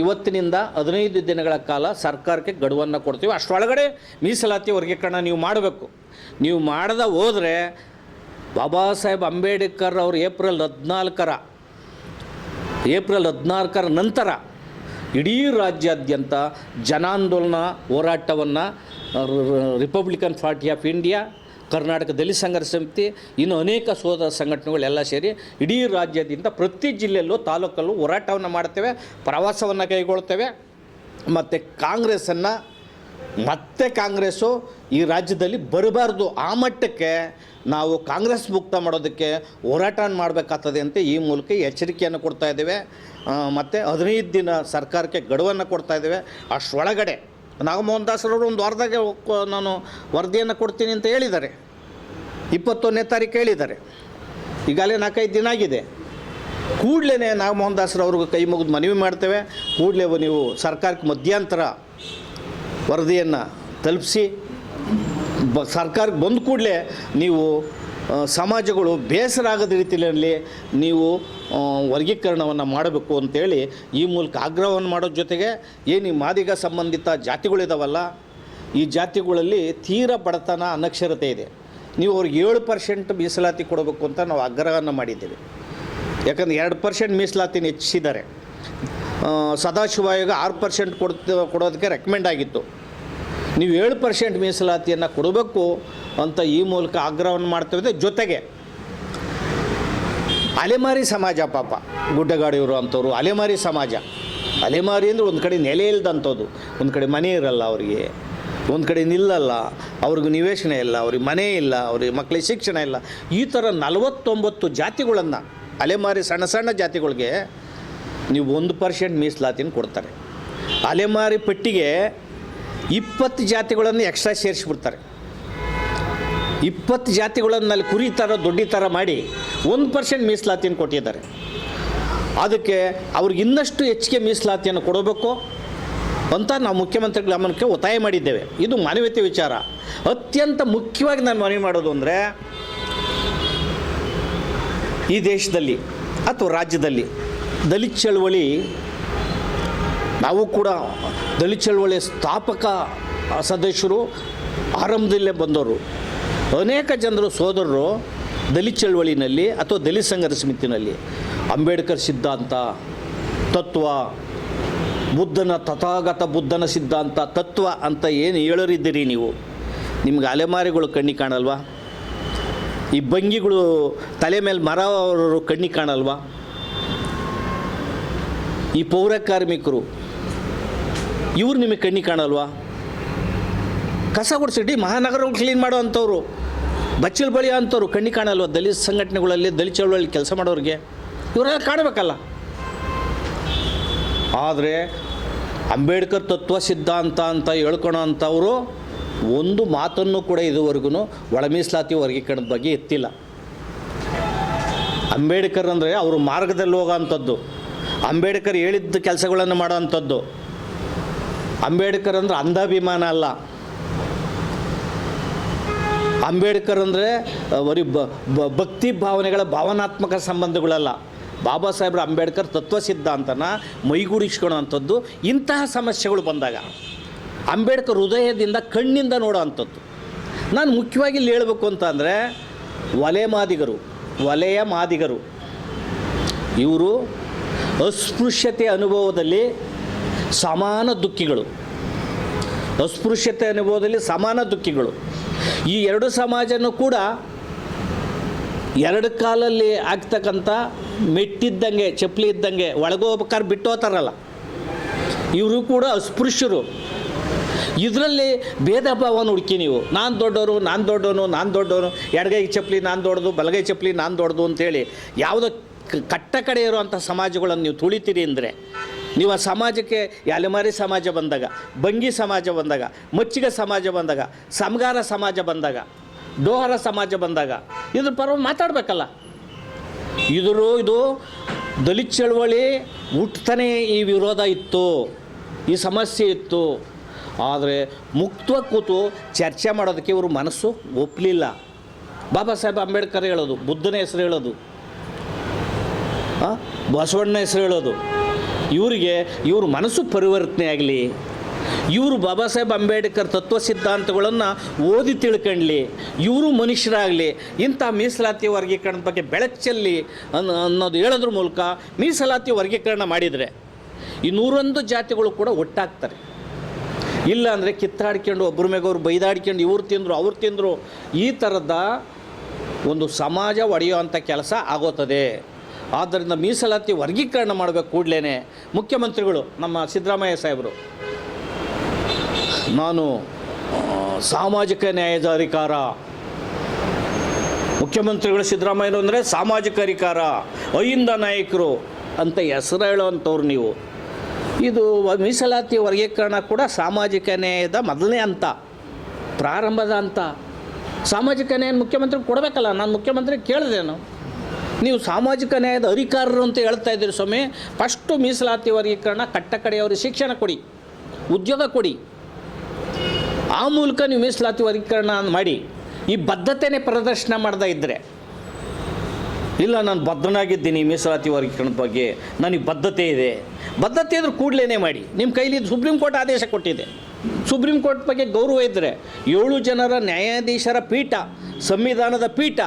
ಇವತ್ತಿನಿಂದ 15 ದಿನಗಳ ಕಾಲ ಸರ್ಕಾರಕ್ಕೆ ಗಡುವನ್ನು ಕೊಡ್ತೀವಿ. ಅಷ್ಟರೊಳಗಡೆ ಮೀಸಲಾತಿ ವರ್ಗೀಕರಣ ನೀವು ಮಾಡಬೇಕು. ನೀವು ಮಾಡದ ಹೋದರೆ ಬಾಬಾ ಸಾಹೇಬ್ ಅಂಬೇಡ್ಕರ್ ಅವರು ಏಪ್ರಿಲ್ 14 ನಂತರ ಇಡೀ ರಾಜ್ಯಾದ್ಯಂತ ಜನಾಂದೋಲನ ಹೋರಾಟವನ್ನು Republican Party of India, Karnataka Dalita Sangharsha Samiti, ಇನ್ನು ಅನೇಕ ಸೋದರ ಸಂಘಟನೆಗಳೆಲ್ಲ ಸೇರಿ ಇಡೀ ರಾಜ್ಯದಿಂದ ಪ್ರತಿ ಜಿಲ್ಲೆಯಲ್ಲೂ, ತಾಲೂಕಲ್ಲೂ ಹೋರಾಟವನ್ನು ಮಾಡ್ತೇವೆ, ಪ್ರವಾಸವನ್ನು ಕೈಗೊಳ್ತೇವೆ. ಮತ್ತು ಕಾಂಗ್ರೆಸ್ಸು ಈ ರಾಜ್ಯದಲ್ಲಿ ಬರಬಾರ್ದು, ಆ ಮಟ್ಟಕ್ಕೆ ನಾವು ಕಾಂಗ್ರೆಸ್ ಮುಕ್ತ ಮಾಡೋದಕ್ಕೆ ಹೋರಾಟ ಮಾಡಬೇಕಾಗ್ತದೆ ಅಂತ ಈ ಮೂಲಕ ಎಚ್ಚರಿಕೆಯನ್ನು ಕೊಡ್ತಾ ಇದ್ದೇವೆ. ಮತ್ತು 15 ದಿನ ಸರ್ಕಾರಕ್ಕೆ ಗಡುವನ್ನು ಕೊಡ್ತಾ ಇದ್ದೇವೆ. ಅಷ್ಟರೊಳಗಡೆ ನಾಗಮೋಹನ್ ದಾಸರವರು ಒಂದು ವಾರದಾಗೆ ನಾನು ವರದಿಯನ್ನು ಕೊಡ್ತೀನಿ ಅಂತ ಹೇಳಿದ್ದಾರೆ. 21ನೇ ತಾರೀಕು ಹೇಳಿದ್ದಾರೆ. ಈಗಾಗಲೇ 4-5 ದಿನ ಆಗಿದೆ. ಕೂಡಲೇ ನಾಗಮೋಹನ್ ದಾಸರವ್ರಿಗೆ ಕೈ ಮುಗಿದು ಮನವಿ ಮಾಡ್ತೇವೆ, ಕೂಡಲೇ ನೀವು ಸರ್ಕಾರಕ್ಕೆ ಮಧ್ಯಂತರ ವರದಿಯನ್ನು ತಲುಪಿಸಿ, ಸರ್ಕಾರಕ್ಕೆ ಬಂದ ಕೂಡಲೇ ನೀವು ಸಮಾಜಗಳು ಬೇಸರ ಆಗದ ರೀತಿಯಲ್ಲಿ ನೀವು ವರ್ಗೀಕರಣವನ್ನು ಮಾಡಬೇಕು ಅಂತೇಳಿ ಈ ಮೂಲಕ ಆಗ್ರಹವನ್ನು ಮಾಡೋದ್ರ ಜೊತೆಗೆ, ಏನು ಈ ಮಾದಿಗ ಸಂಬಂಧಿತ ಜಾತಿಗಳಿದಾವಲ್ಲ, ಈ ಜಾತಿಗಳಲ್ಲಿ ತೀರಾ ಬಡತನ, ಅನಕ್ಷರತೆ ಇದೆ. ನೀವು ಅವ್ರಿಗೆ 7% ಮೀಸಲಾತಿ ಕೊಡಬೇಕು ಅಂತ ನಾವು ಆಗ್ರಹವನ್ನು ಮಾಡಿದ್ದೇವೆ. ಯಾಕಂದರೆ 2% ಮೀಸಲಾತಿನ ಹೆಚ್ಚಿಸಿದ್ದಾರೆ. ಸದಾಶಿವ ಆಯೋಗ 6% ಕೊಡೋದಕ್ಕೆ ರೆಕಮೆಂಡ್ ಆಗಿತ್ತು. ನೀವು 7% ಮೀಸಲಾತಿಯನ್ನು ಕೊಡಬೇಕು ಅಂತ ಈ ಮೂಲಕ ಆಗ್ರಹವನ್ನು ಮಾಡ್ತೇವೆ. ಜೊತೆಗೆ ಅಲೆಮಾರಿ ಸಮಾಜ, ಪಾಪ ಗುಡ್ಡಗಾಡಿಯವರು ಅಂಥವ್ರು, ಅಲೆಮಾರಿ ಸಮಾಜ, ಅಲೆಮಾರಿ ಅಂದರೆ ಒಂದು ಕಡೆ ನೆಲೆ ಇಲ್ಲದಂಥದ್ದು, ಒಂದು ಕಡೆ ಮನೆ ಇರಲ್ಲ ಅವರಿಗೆ, ಒಂದು ಕಡೆ ನಿಲ್ಲಲ್ಲ, ಅವ್ರಿಗೆ ನಿವೇಶನ ಇಲ್ಲ, ಅವ್ರಿಗೆ ಮನೆ ಇಲ್ಲ, ಅವ್ರಿಗೆ ಮಕ್ಕಳಿಗೆ ಶಿಕ್ಷಣ ಇಲ್ಲ. ಈ ಥರ 49 ಜಾತಿಗಳನ್ನು, ಅಲೆಮಾರಿ ಸಣ್ಣ ಸಣ್ಣ ಜಾತಿಗಳಿಗೆ ನೀವು 1% ಮೀಸಲಾತಿನ ಕೊಡ್ತಾರೆ. ಅಲೆಮಾರಿ ಪಟ್ಟಿಗೆ 20 ಜಾತಿಗಳನ್ನು ಎಕ್ಸ್ಟ್ರಾ ಸೇರಿಸ್ಬಿಡ್ತಾರೆ. 20 ಜಾತಿಗಳನ್ನು ಅಲ್ಲಿ ಕುರಿ ಥರ ದೊಡ್ಡ ಥರ ಮಾಡಿ 1% ಮೀಸಲಾತಿಯನ್ನು ಕೊಟ್ಟಿದ್ದಾರೆ. ಅದಕ್ಕೆ ಅವ್ರಿಗೆ ಇನ್ನಷ್ಟು ಹೆಚ್ಚಿಗೆ ಮೀಸಲಾತಿಯನ್ನು ಕೊಡಬೇಕು ಅಂತ ನಾವು ಮುಖ್ಯಮಂತ್ರಿಗಳ ಗಮನಕ್ಕೆ ಒತ್ತಾಯ ಮಾಡಿದ್ದೇವೆ. ಇದು ಮಾನವೀಯತೆ ವಿಚಾರ. ಅತ್ಯಂತ ಮುಖ್ಯವಾಗಿ ನಾನು ಮನವಿ ಮಾಡೋದು ಅಂದರೆ, ಈ ದೇಶದಲ್ಲಿ ಅಥವಾ ರಾಜ್ಯದಲ್ಲಿ ದಲಿತ ಚಳವಳಿ, ನಾವು ಕೂಡ ದಲಿತ ಚಳವಳಿಯ ಸ್ಥಾಪಕ ಸದಸ್ಯರು, ಆರಂಭದಲ್ಲೇ ಬಂದವರು. ಅನೇಕ ಜನರು ಸೋದರರು ದಲಿತ ಚಳವಳಿನಲ್ಲಿ ಅಥವಾ ದಲಿತ ಸಂಘರ್ಷ ಸಮಿತಿನಲ್ಲಿ ಅಂಬೇಡ್ಕರ್ ಸಿದ್ಧಾಂತ, ತತ್ವ, ತಥಾಗತ ಬುದ್ಧನ ಸಿದ್ಧಾಂತ, ತತ್ವ ಅಂತ ಏನು ಹೇಳೋರಿದ್ದೀರಿ ನೀವು? ನಿಮ್ಗೆ ಅಲೆಮಾರಿಗಳು ಕಣ್ಣಿಗೆ ಕಾಣಲ್ವಾ? ಈ ಬಂಗಿಗಳು ತಲೆ ಮೇಲೆ ಮರ ಅವರು ಕಣ್ಣಿಗೆ ಕಾಣಲ್ವಾ? ಈ ಪೌರ ಕಾರ್ಮಿಕರು ಇವ್ರು ನಿಮಗೆ ಕಣ್ಣಿಗೆ ಕಾಣಲ್ವಾ? ಕಸ ಗುಡಿಸಿಡಿ ಮಹಾನಗರಗಳು ಕ್ಲೀನ್ ಮಾಡೋ ಅಂಥವ್ರು, ಬಚ್ಚಲು ಬಳಿಯೋ ಅಂಥವ್ರು ಕಣ್ಣಿಗೆ ಕಾಣಲ್ವಾ? ದಲಿತ ಸಂಘಟನೆಗಳಲ್ಲಿ, ದಲಿತ ಚಳವಳಿಯಲ್ಲಿ ಕೆಲಸ ಮಾಡೋರಿಗೆ ಇವರೆಲ್ಲ ಕಾಣಬೇಕಲ್ಲ. ಆದರೆ ಅಂಬೇಡ್ಕರ್ ತತ್ವ ಸಿದ್ಧಾಂತ ಅಂತ ಹೇಳ್ಕೊಳೋ ಅಂಥವರು ಒಂದು ಮಾತನ್ನು ಕೂಡ ಇದುವರೆಗೂ ಒಳ ಮೀಸಲಾತಿ ವರ್ಗೀಕರಣದ ಬಗ್ಗೆ ಎತ್ತಿಲ್ಲ. ಅಂಬೇಡ್ಕರ್ ಅಂದರೆ ಅವರು ಮಾರ್ಗದಲ್ಲಿ ಹೋಗೋ ಅಂಥದ್ದು, ಅಂಬೇಡ್ಕರ್ ಹೇಳಿದ್ದ ಕೆಲಸಗಳನ್ನು ಮಾಡೋ ಅಂಥದ್ದು. ಅಂಬೇಡ್ಕರ್ ಅಂದರೆ ಅಂಧಾಭಿಮಾನ ಅಲ್ಲ. ಅಂಬೇಡ್ಕರ್ ಅಂದರೆ ಬರೀ ಭಕ್ತಿ ಭಾವನೆಗಳ ಭಾವನಾತ್ಮಕ ಸಂಬಂಧಗಳಲ್ಲ. ಬಾಬಾ ಸಾಹೇಬ್ರ ಅಂಬೇಡ್ಕರ್ ತತ್ವ ಸಿದ್ಧಾಂತನ ಮೈಗೂಡಿಸ್ಕೊಳ್ಳೋ ಅಂಥದ್ದು. ಇಂತಹ ಸಮಸ್ಯೆಗಳು ಬಂದಾಗ ಅಂಬೇಡ್ಕರ್ ಹೃದಯದಿಂದ ಕಣ್ಣಿಂದ ನೋಡೋ ಅಂಥದ್ದು. ನಾನು ಮುಖ್ಯವಾಗಿ ಇಲ್ಲಿ ಹೇಳಬೇಕು ಅಂತ ಅಂದರೆ, ವಲಯ ಮಾದಿಗರು ಇವರು ಅಸ್ಪೃಶ್ಯತೆ ಅನುಭವದಲ್ಲಿ ಸಮಾನ ದುಃಖಿಗಳು. ಈ ಎರಡು ಸಮಾಜನೂ ಕೂಡ ಎರಡು ಕಾಲಲ್ಲಿ ಆಗ್ತಕ್ಕಂಥ ಮೆಟ್ಟಿದ್ದಂಗೆ, ಚಪ್ಪಲಿ ಇದ್ದಂಗೆ ಒಳಗೋಗ್ಬೇಕಾದ್ರೆ ಬಿಟ್ಟು ಹೋಗ್ತಾರಲ್ಲ, ಇವರು ಕೂಡ ಅಸ್ಪೃಶ್ಯರು. ಇದರಲ್ಲಿ ಭೇದ ಭಾವನ ಹುಡುಕಿ ನೀವು, ನಾನು ದೊಡ್ಡವನು, ಎಡಗೈ ಚಪ್ಪಲಿ ನಾನು ದೊಡ್ಡದು, ಬಲಗೈ ಚಪ್ಪಲಿ ನಾನು ದೊಡ್ಡದು ಅಂತೇಳಿ ಯಾವುದೋ ಕಟ್ಟ ಕಡೆ ಇರುವಂಥ ಸಮಾಜಗಳನ್ನು ನೀವು ತುಳಿತೀರಿ ಅಂದರೆ, ನೀವು ಆ ಸಮಾಜಕ್ಕೆ ಅಲೆಮಾರಿ ಸಮಾಜ ಬಂದಾಗ, ಬಂಗಿ ಸಮಾಜ ಬಂದಾಗ, ಮಚ್ಚಿಗ ಸಮಾಜ ಬಂದಾಗ, ಸಮಗಾರ ಸಮಾಜ ಬಂದಾಗ, ಡೋಹರ ಸಮಾಜ ಬಂದಾಗ ಇದ್ರ ಪರವಾಗಿ ಮಾತಾಡಬೇಕಲ್ಲ. ಇದು ದಲಿತ ಚಳವಳಿ ಹುಟ್ಟತಾನೆ ಈ ವಿರೋಧ ಇತ್ತು, ಈ ಸಮಸ್ಯೆ ಇತ್ತು. ಆದರೆ ಮುಕ್ತವಾಗಿ ಕೂತು ಚರ್ಚೆ ಮಾಡೋದಕ್ಕೆ ಇವರು ಮನಸ್ಸು ಒಪ್ಪಲಿಲ್ಲ. ಬಾಬಾ ಸಾಹೇಬ್ ಅಂಬೇಡ್ಕರ್ ಹೇಳೋದು, ಬುದ್ಧನ ಹೆಸರು ಹೇಳೋದು, ಬಸವಣ್ಣ ಹೆಸರು ಹೇಳೋದು, ಇವ್ರ ಮನಸ್ಸು ಪರಿವರ್ತನೆ ಆಗಲಿ, ಇವರು ಬಾಬಾ ಸಾಹೇಬ್ ಅಂಬೇಡ್ಕರ್ ತತ್ವ ಸಿದ್ಧಾಂತಗಳನ್ನು ಓದಿ ತಿಳ್ಕೊಳ್ಳಿ, ಇವರು ಮನುಷ್ಯರಾಗಲಿ, ಇಂಥ ಮೀಸಲಾತಿ ವರ್ಗೀಕರಣದ ಬಗ್ಗೆ ಬೆಳಕು ಚೆಲ್ಲಿ ಅನ್ನೋದು ಹೇಳೋದ್ರ ಮೂಲಕ ಮೀಸಲಾತಿ ವರ್ಗೀಕರಣ ಮಾಡಿದರೆ ಈ 101 ಜಾತಿಗಳು ಕೂಡ ಒಟ್ಟಾಗ್ತಾರೆ. ಇಲ್ಲ ಅಂದರೆ ಕಿತ್ತಾಡ್ಕೊಂಡು ಒಬ್ಬರ ಮೇಗವ್ರು ಬೈದಾಡ್ಕೊಂಡು ಇವ್ರು ತಿಂದರು ಈ ಥರದ ಒಂದು ಸಮಾಜ ಒಡೆಯೋ ಅಂಥ ಕೆಲಸ ಆಗೋತ್ತದೆ. ಆದ್ದರಿಂದ ಮೀಸಲಾತಿ ವರ್ಗೀಕರಣ ಮಾಡಬೇಕು ಕೂಡಲೇ. ಮುಖ್ಯಮಂತ್ರಿಗಳು ನಮ್ಮ ಸಿದ್ದರಾಮಯ್ಯ ಸಾಹೇಬರು, ನಾನು ಸಾಮಾಜಿಕ ನ್ಯಾಯದ ಅಧಿಕಾರ, ಮುಖ್ಯಮಂತ್ರಿಗಳು ಸಿದ್ದರಾಮಯ್ಯರು ಅಂದರೆ ಸಾಮಾಜಿಕ ಅಧಿಕಾರ, ಅಹಿಂದ ನಾಯಕರು ಅಂತ ಹೆಸರು ಹೇಳೋವಂಥವ್ರು ನೀವು. ಇದು ಮೀಸಲಾತಿ ವರ್ಗೀಕರಣ ಕೂಡ ಸಾಮಾಜಿಕ ನ್ಯಾಯದ ಮೊದಲನೇ ಹಂತ, ಪ್ರಾರಂಭದ ಹಂತ. ಸಾಮಾಜಿಕ ನ್ಯಾಯ ಮುಖ್ಯಮಂತ್ರಿ ಕೊಡಬೇಕಲ್ಲ. ನಾನು ಮುಖ್ಯಮಂತ್ರಿ ಕೇಳಿದೆನು, ನೀವು ಸಾಮಾಜಿಕ ನ್ಯಾಯದ ಅಧಿಕಾರರು ಅಂತ ಹೇಳ್ತಾ ಇದ್ದೀರಿ ಸ್ವಾಮಿ, ಫಸ್ಟು ಮೀಸಲಾತಿ ವರ್ಗೀಕರಣ, ಕಟ್ಟ ಕಡೆಯವ್ರಿಗೆ ಶಿಕ್ಷಣ ಕೊಡಿ, ಉದ್ಯೋಗ ಕೊಡಿ, ಆ ಮೂಲಕ ನೀವು ಮೀಸಲಾತಿ ವರ್ಗೀಕರಣ ಮಾಡಿ. ಈ ಬದ್ಧತೆನೇ ಪ್ರದರ್ಶನ ಮಾಡ್ತಾ ಇದ್ದರೆ, ಇಲ್ಲ ನಾನು ಬದ್ಧನಾಗಿದ್ದೀನಿ ಮೀಸಲಾತಿ ವರ್ಗೀಕರಣದ ಬಗ್ಗೆ, ನನಗೆ ಬದ್ಧತೆ ಇದ್ದರೆ ಕೂಡಲೇ ಮಾಡಿ. ನಿಮ್ಮ ಕೈಲಿ ಸುಪ್ರೀಂ ಕೋರ್ಟ್ ಆದೇಶ ಕೊಟ್ಟಿದೆ. ಸುಪ್ರೀಂ ಕೋರ್ಟ್ ಬಗ್ಗೆ ಗೌರವ ಇದ್ದರೆ 7 ಜನರ ನ್ಯಾಯಾಧೀಶರ ಪೀಠ, ಸಂವಿಧಾನದ ಪೀಠ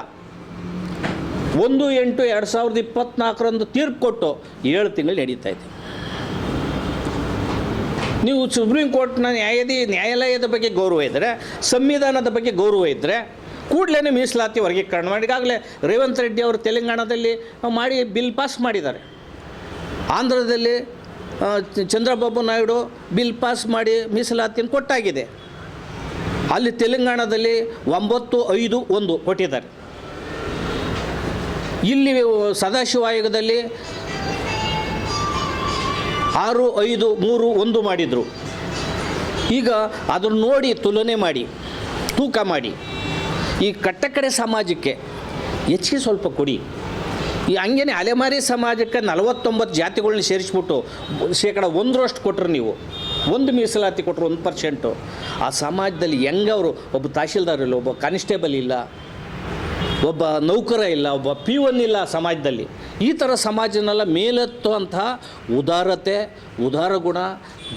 1/8/2024 ತೀರ್ಪು ಕೊಟ್ಟು 7 ತಿಂಗಳು ನಡೀತಾ ಇದೆ. ನೀವು ಸುಪ್ರೀಂ ಕೋರ್ಟ್ನ ನ್ಯಾಯಾಲಯದ ಬಗ್ಗೆ ಗೌರವ ಇದ್ದರೆ, ಸಂವಿಧಾನದ ಬಗ್ಗೆ ಗೌರವ ಇದ್ದರೆ ಕೂಡಲೇ ಮೀಸಲಾತಿ ವರ್ಗೀಕರಣ ಮಾಡಿ. ಈಗಾಗಲೇ ರೇವಂತ್ ರೆಡ್ಡಿ ಅವರು ತೆಲಂಗಾಣದಲ್ಲಿ ಮಾಡಿ ಬಿಲ್ ಪಾಸ್ ಮಾಡಿದ್ದಾರೆ. ಆಂಧ್ರದಲ್ಲಿ ಚಂದ್ರಬಾಬು ನಾಯ್ಡು ಬಿಲ್ ಪಾಸ್ ಮಾಡಿ ಮೀಸಲಾತಿಯನ್ನು ಕೊಟ್ಟಾಗಿದೆ. ಅಲ್ಲಿ ತೆಲಂಗಾಣದಲ್ಲಿ 9-5-1 ಕೊಟ್ಟಿದ್ದಾರೆ. ಇಲ್ಲಿ ಸದಾಶಿವ ಆಯೋಗದಲ್ಲಿ 6-5-3-1 ಮಾಡಿದರು. ಈಗ ಅದನ್ನು ನೋಡಿ ತುಲನೆ ಮಾಡಿ ತೂಕ ಮಾಡಿ ಈ ಕಟ್ಟಕಡೆ ಸಮಾಜಕ್ಕೆ ಹೆಚ್ಚಿಗೆ ಸ್ವಲ್ಪ ಕೊಡಿ. ಈ ಹಂಗೇನೆ ಅಲೆಮಾರಿ ಸಮಾಜಕ್ಕೆ 49 ಜಾತಿಗಳನ್ನ ಸೇರಿಸ್ಬಿಟ್ಟು 1% ಕೊಟ್ಟರು, ನೀವು 1 ಮೀಸಲಾತಿ ಕೊಟ್ಟರು 1%. ಆ ಸಮಾಜದಲ್ಲಿ ಹೆಂಗೆ ಅವರು ಒಬ್ಬ ತಹಶೀಲ್ದಾರ್ ಇಲ್ಲ, ಒಬ್ಬ ಕಾನಿಸ್ಟೇಬಲ್ ಇಲ್ಲ, ಒಬ್ಬ ನೌಕರ ಇಲ್ಲ, ಒಬ್ಬ P1 ಇಲ್ಲ ಸಮಾಜದಲ್ಲಿ. ಈ ಥರ ಸಮಾಜನೆಲ್ಲ ಮೇಲೆತ್ತುವಂತಹ ಉದಾರತೆ, ಉದಾರ ಗುಣ,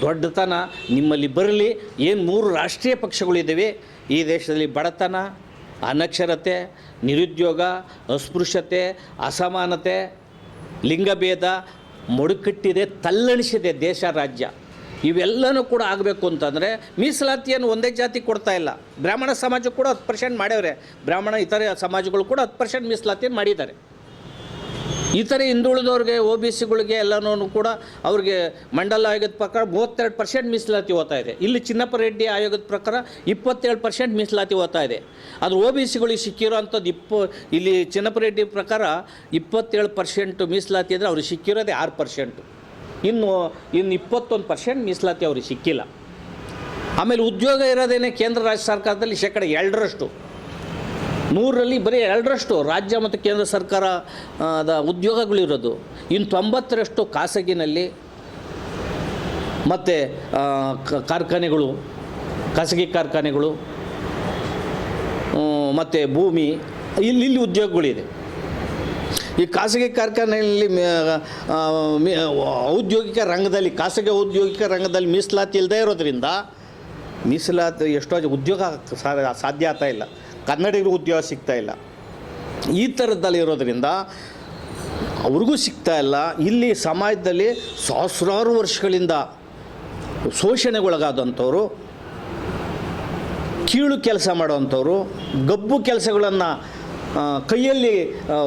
ದೊಡ್ಡತನ ನಿಮ್ಮಲ್ಲಿ ಬರಲಿ. ಏನು 3 ರಾಷ್ಟ್ರೀಯ ಪಕ್ಷಗಳಿದ್ದಾವೆ ಈ ದೇಶದಲ್ಲಿ, ಬಡತನ, ಅನಕ್ಷರತೆ, ನಿರುದ್ಯೋಗ, ಅಸ್ಪೃಶ್ಯತೆ, ಅಸಮಾನತೆ, ಲಿಂಗಭೇದ ಮೊಡುಕಟ್ಟಿದೆ, ತಲ್ಲಣಿಸಿದೆ ದೇಶ ರಾಜ್ಯ. ಇವೆಲ್ಲನೂ ಕೂಡ ಆಗಬೇಕು ಅಂತಂದರೆ ಮೀಸಲಾತಿಯನ್ನು ಒಂದೇ ಜಾತಿ ಕೊಡ್ತಾ ಇಲ್ಲ. ಬ್ರಾಹ್ಮಣ ಸಮಾಜಕ್ಕೆ ಕೂಡ 10% ಮಾಡ್ಯವ್ರೆ. ಬ್ರಾಹ್ಮಣ ಇತರೆ ಸಮಾಜಗಳು ಕೂಡ 10% ಮೀಸಲಾತಿಯನ್ನು ಮಾಡಿದ್ದಾರೆ. ಇತರೆ ಹಿಂದುಳಿದವ್ರಿಗೆ, OBCಗಳಿಗೆ ಎಲ್ಲನೂ ಕೂಡ ಅವ್ರಿಗೆ ಮಂಡಲ ಆಯೋಗದ ಪ್ರಕಾರ 32% ಮೀಸಲಾತಿ ಹೋಗ್ತಾ ಇದೆ. ಇಲ್ಲಿ ಚಿನ್ನಪ್ಪ ರೆಡ್ಡಿ ಆಯೋಗದ ಪ್ರಕಾರ 27% ಮೀಸಲಾತಿ ಹೋಗ್ತಾ ಇದೆ. ಅದು OBCಗಳಿಗೆ ಸಿಕ್ಕಿರೋ ಅಂಥದ್ದು ಇಲ್ಲಿ ಚಿನ್ನಪ್ಪ ರೆಡ್ಡಿ ಪ್ರಕಾರ 27% ಮೀಸಲಾತಿ ಅಂದರೆ ಅವ್ರಿಗೆ ಸಿಕ್ಕಿರೋದೇ 6%. ಇನ್ನು 21% ಮೀಸಲಾತಿ ಅವ್ರಿಗೆ ಸಿಕ್ಕಿಲ್ಲ. ಆಮೇಲೆ ಉದ್ಯೋಗ ಇರೋದೇನೆ ಕೇಂದ್ರ ರಾಜ್ಯ ಸರ್ಕಾರದಲ್ಲಿ 2%, 100ರಲ್ಲಿ ಬರೀ 2% ರಾಜ್ಯ ಮತ್ತು ಕೇಂದ್ರ ಸರ್ಕಾರದ ಉದ್ಯೋಗಗಳಿರೋದು. ಇನ್ನು 90% ಖಾಸಗಿನಲ್ಲಿ ಮತ್ತು ಕಾರ್ಖಾನೆಗಳು, ಖಾಸಗಿ ಕಾರ್ಖಾನೆಗಳು ಮತ್ತು ಭೂಮಿ, ಇಲ್ಲಿ ಉದ್ಯೋಗಗಳಿದೆ. ಈ ಖಾಸಗಿ ಕಾರ್ಖಾನೆಯಲ್ಲಿ ಔದ್ಯೋಗಿಕ ರಂಗದಲ್ಲಿ, ಖಾಸಗಿ ಔದ್ಯೋಗಿಕ ರಂಗದಲ್ಲಿ ಮೀಸಲಾತಿ ಇಲ್ಲದೇ ಇರೋದ್ರಿಂದ ಮೀಸಲಾತಿ ಎಷ್ಟೋ ಉದ್ಯೋಗ ಸಾಧ್ಯ ಆಗ್ತಾ ಇಲ್ಲ, ಕನ್ನಡಿಗರು ಉದ್ಯೋಗ ಸಿಗ್ತಾ ಇಲ್ಲ. ಈ ಥರದಲ್ಲಿರೋದ್ರಿಂದ ಅವ್ರಿಗೂ ಸಿಗ್ತಾ ಇಲ್ಲ. ಇಲ್ಲಿ ಸಮಾಜದಲ್ಲಿ ಸಹಸ್ರಾರು ವರ್ಷಗಳಿಂದ ಶೋಷಣೆಗೊಳಗಾದಂಥವ್ರು, ಕೀಳು ಕೆಲಸ ಮಾಡೋವಂಥವ್ರು, ಗಬ್ಬು ಕೆಲಸಗಳನ್ನು ಕೈಯಲ್ಲಿ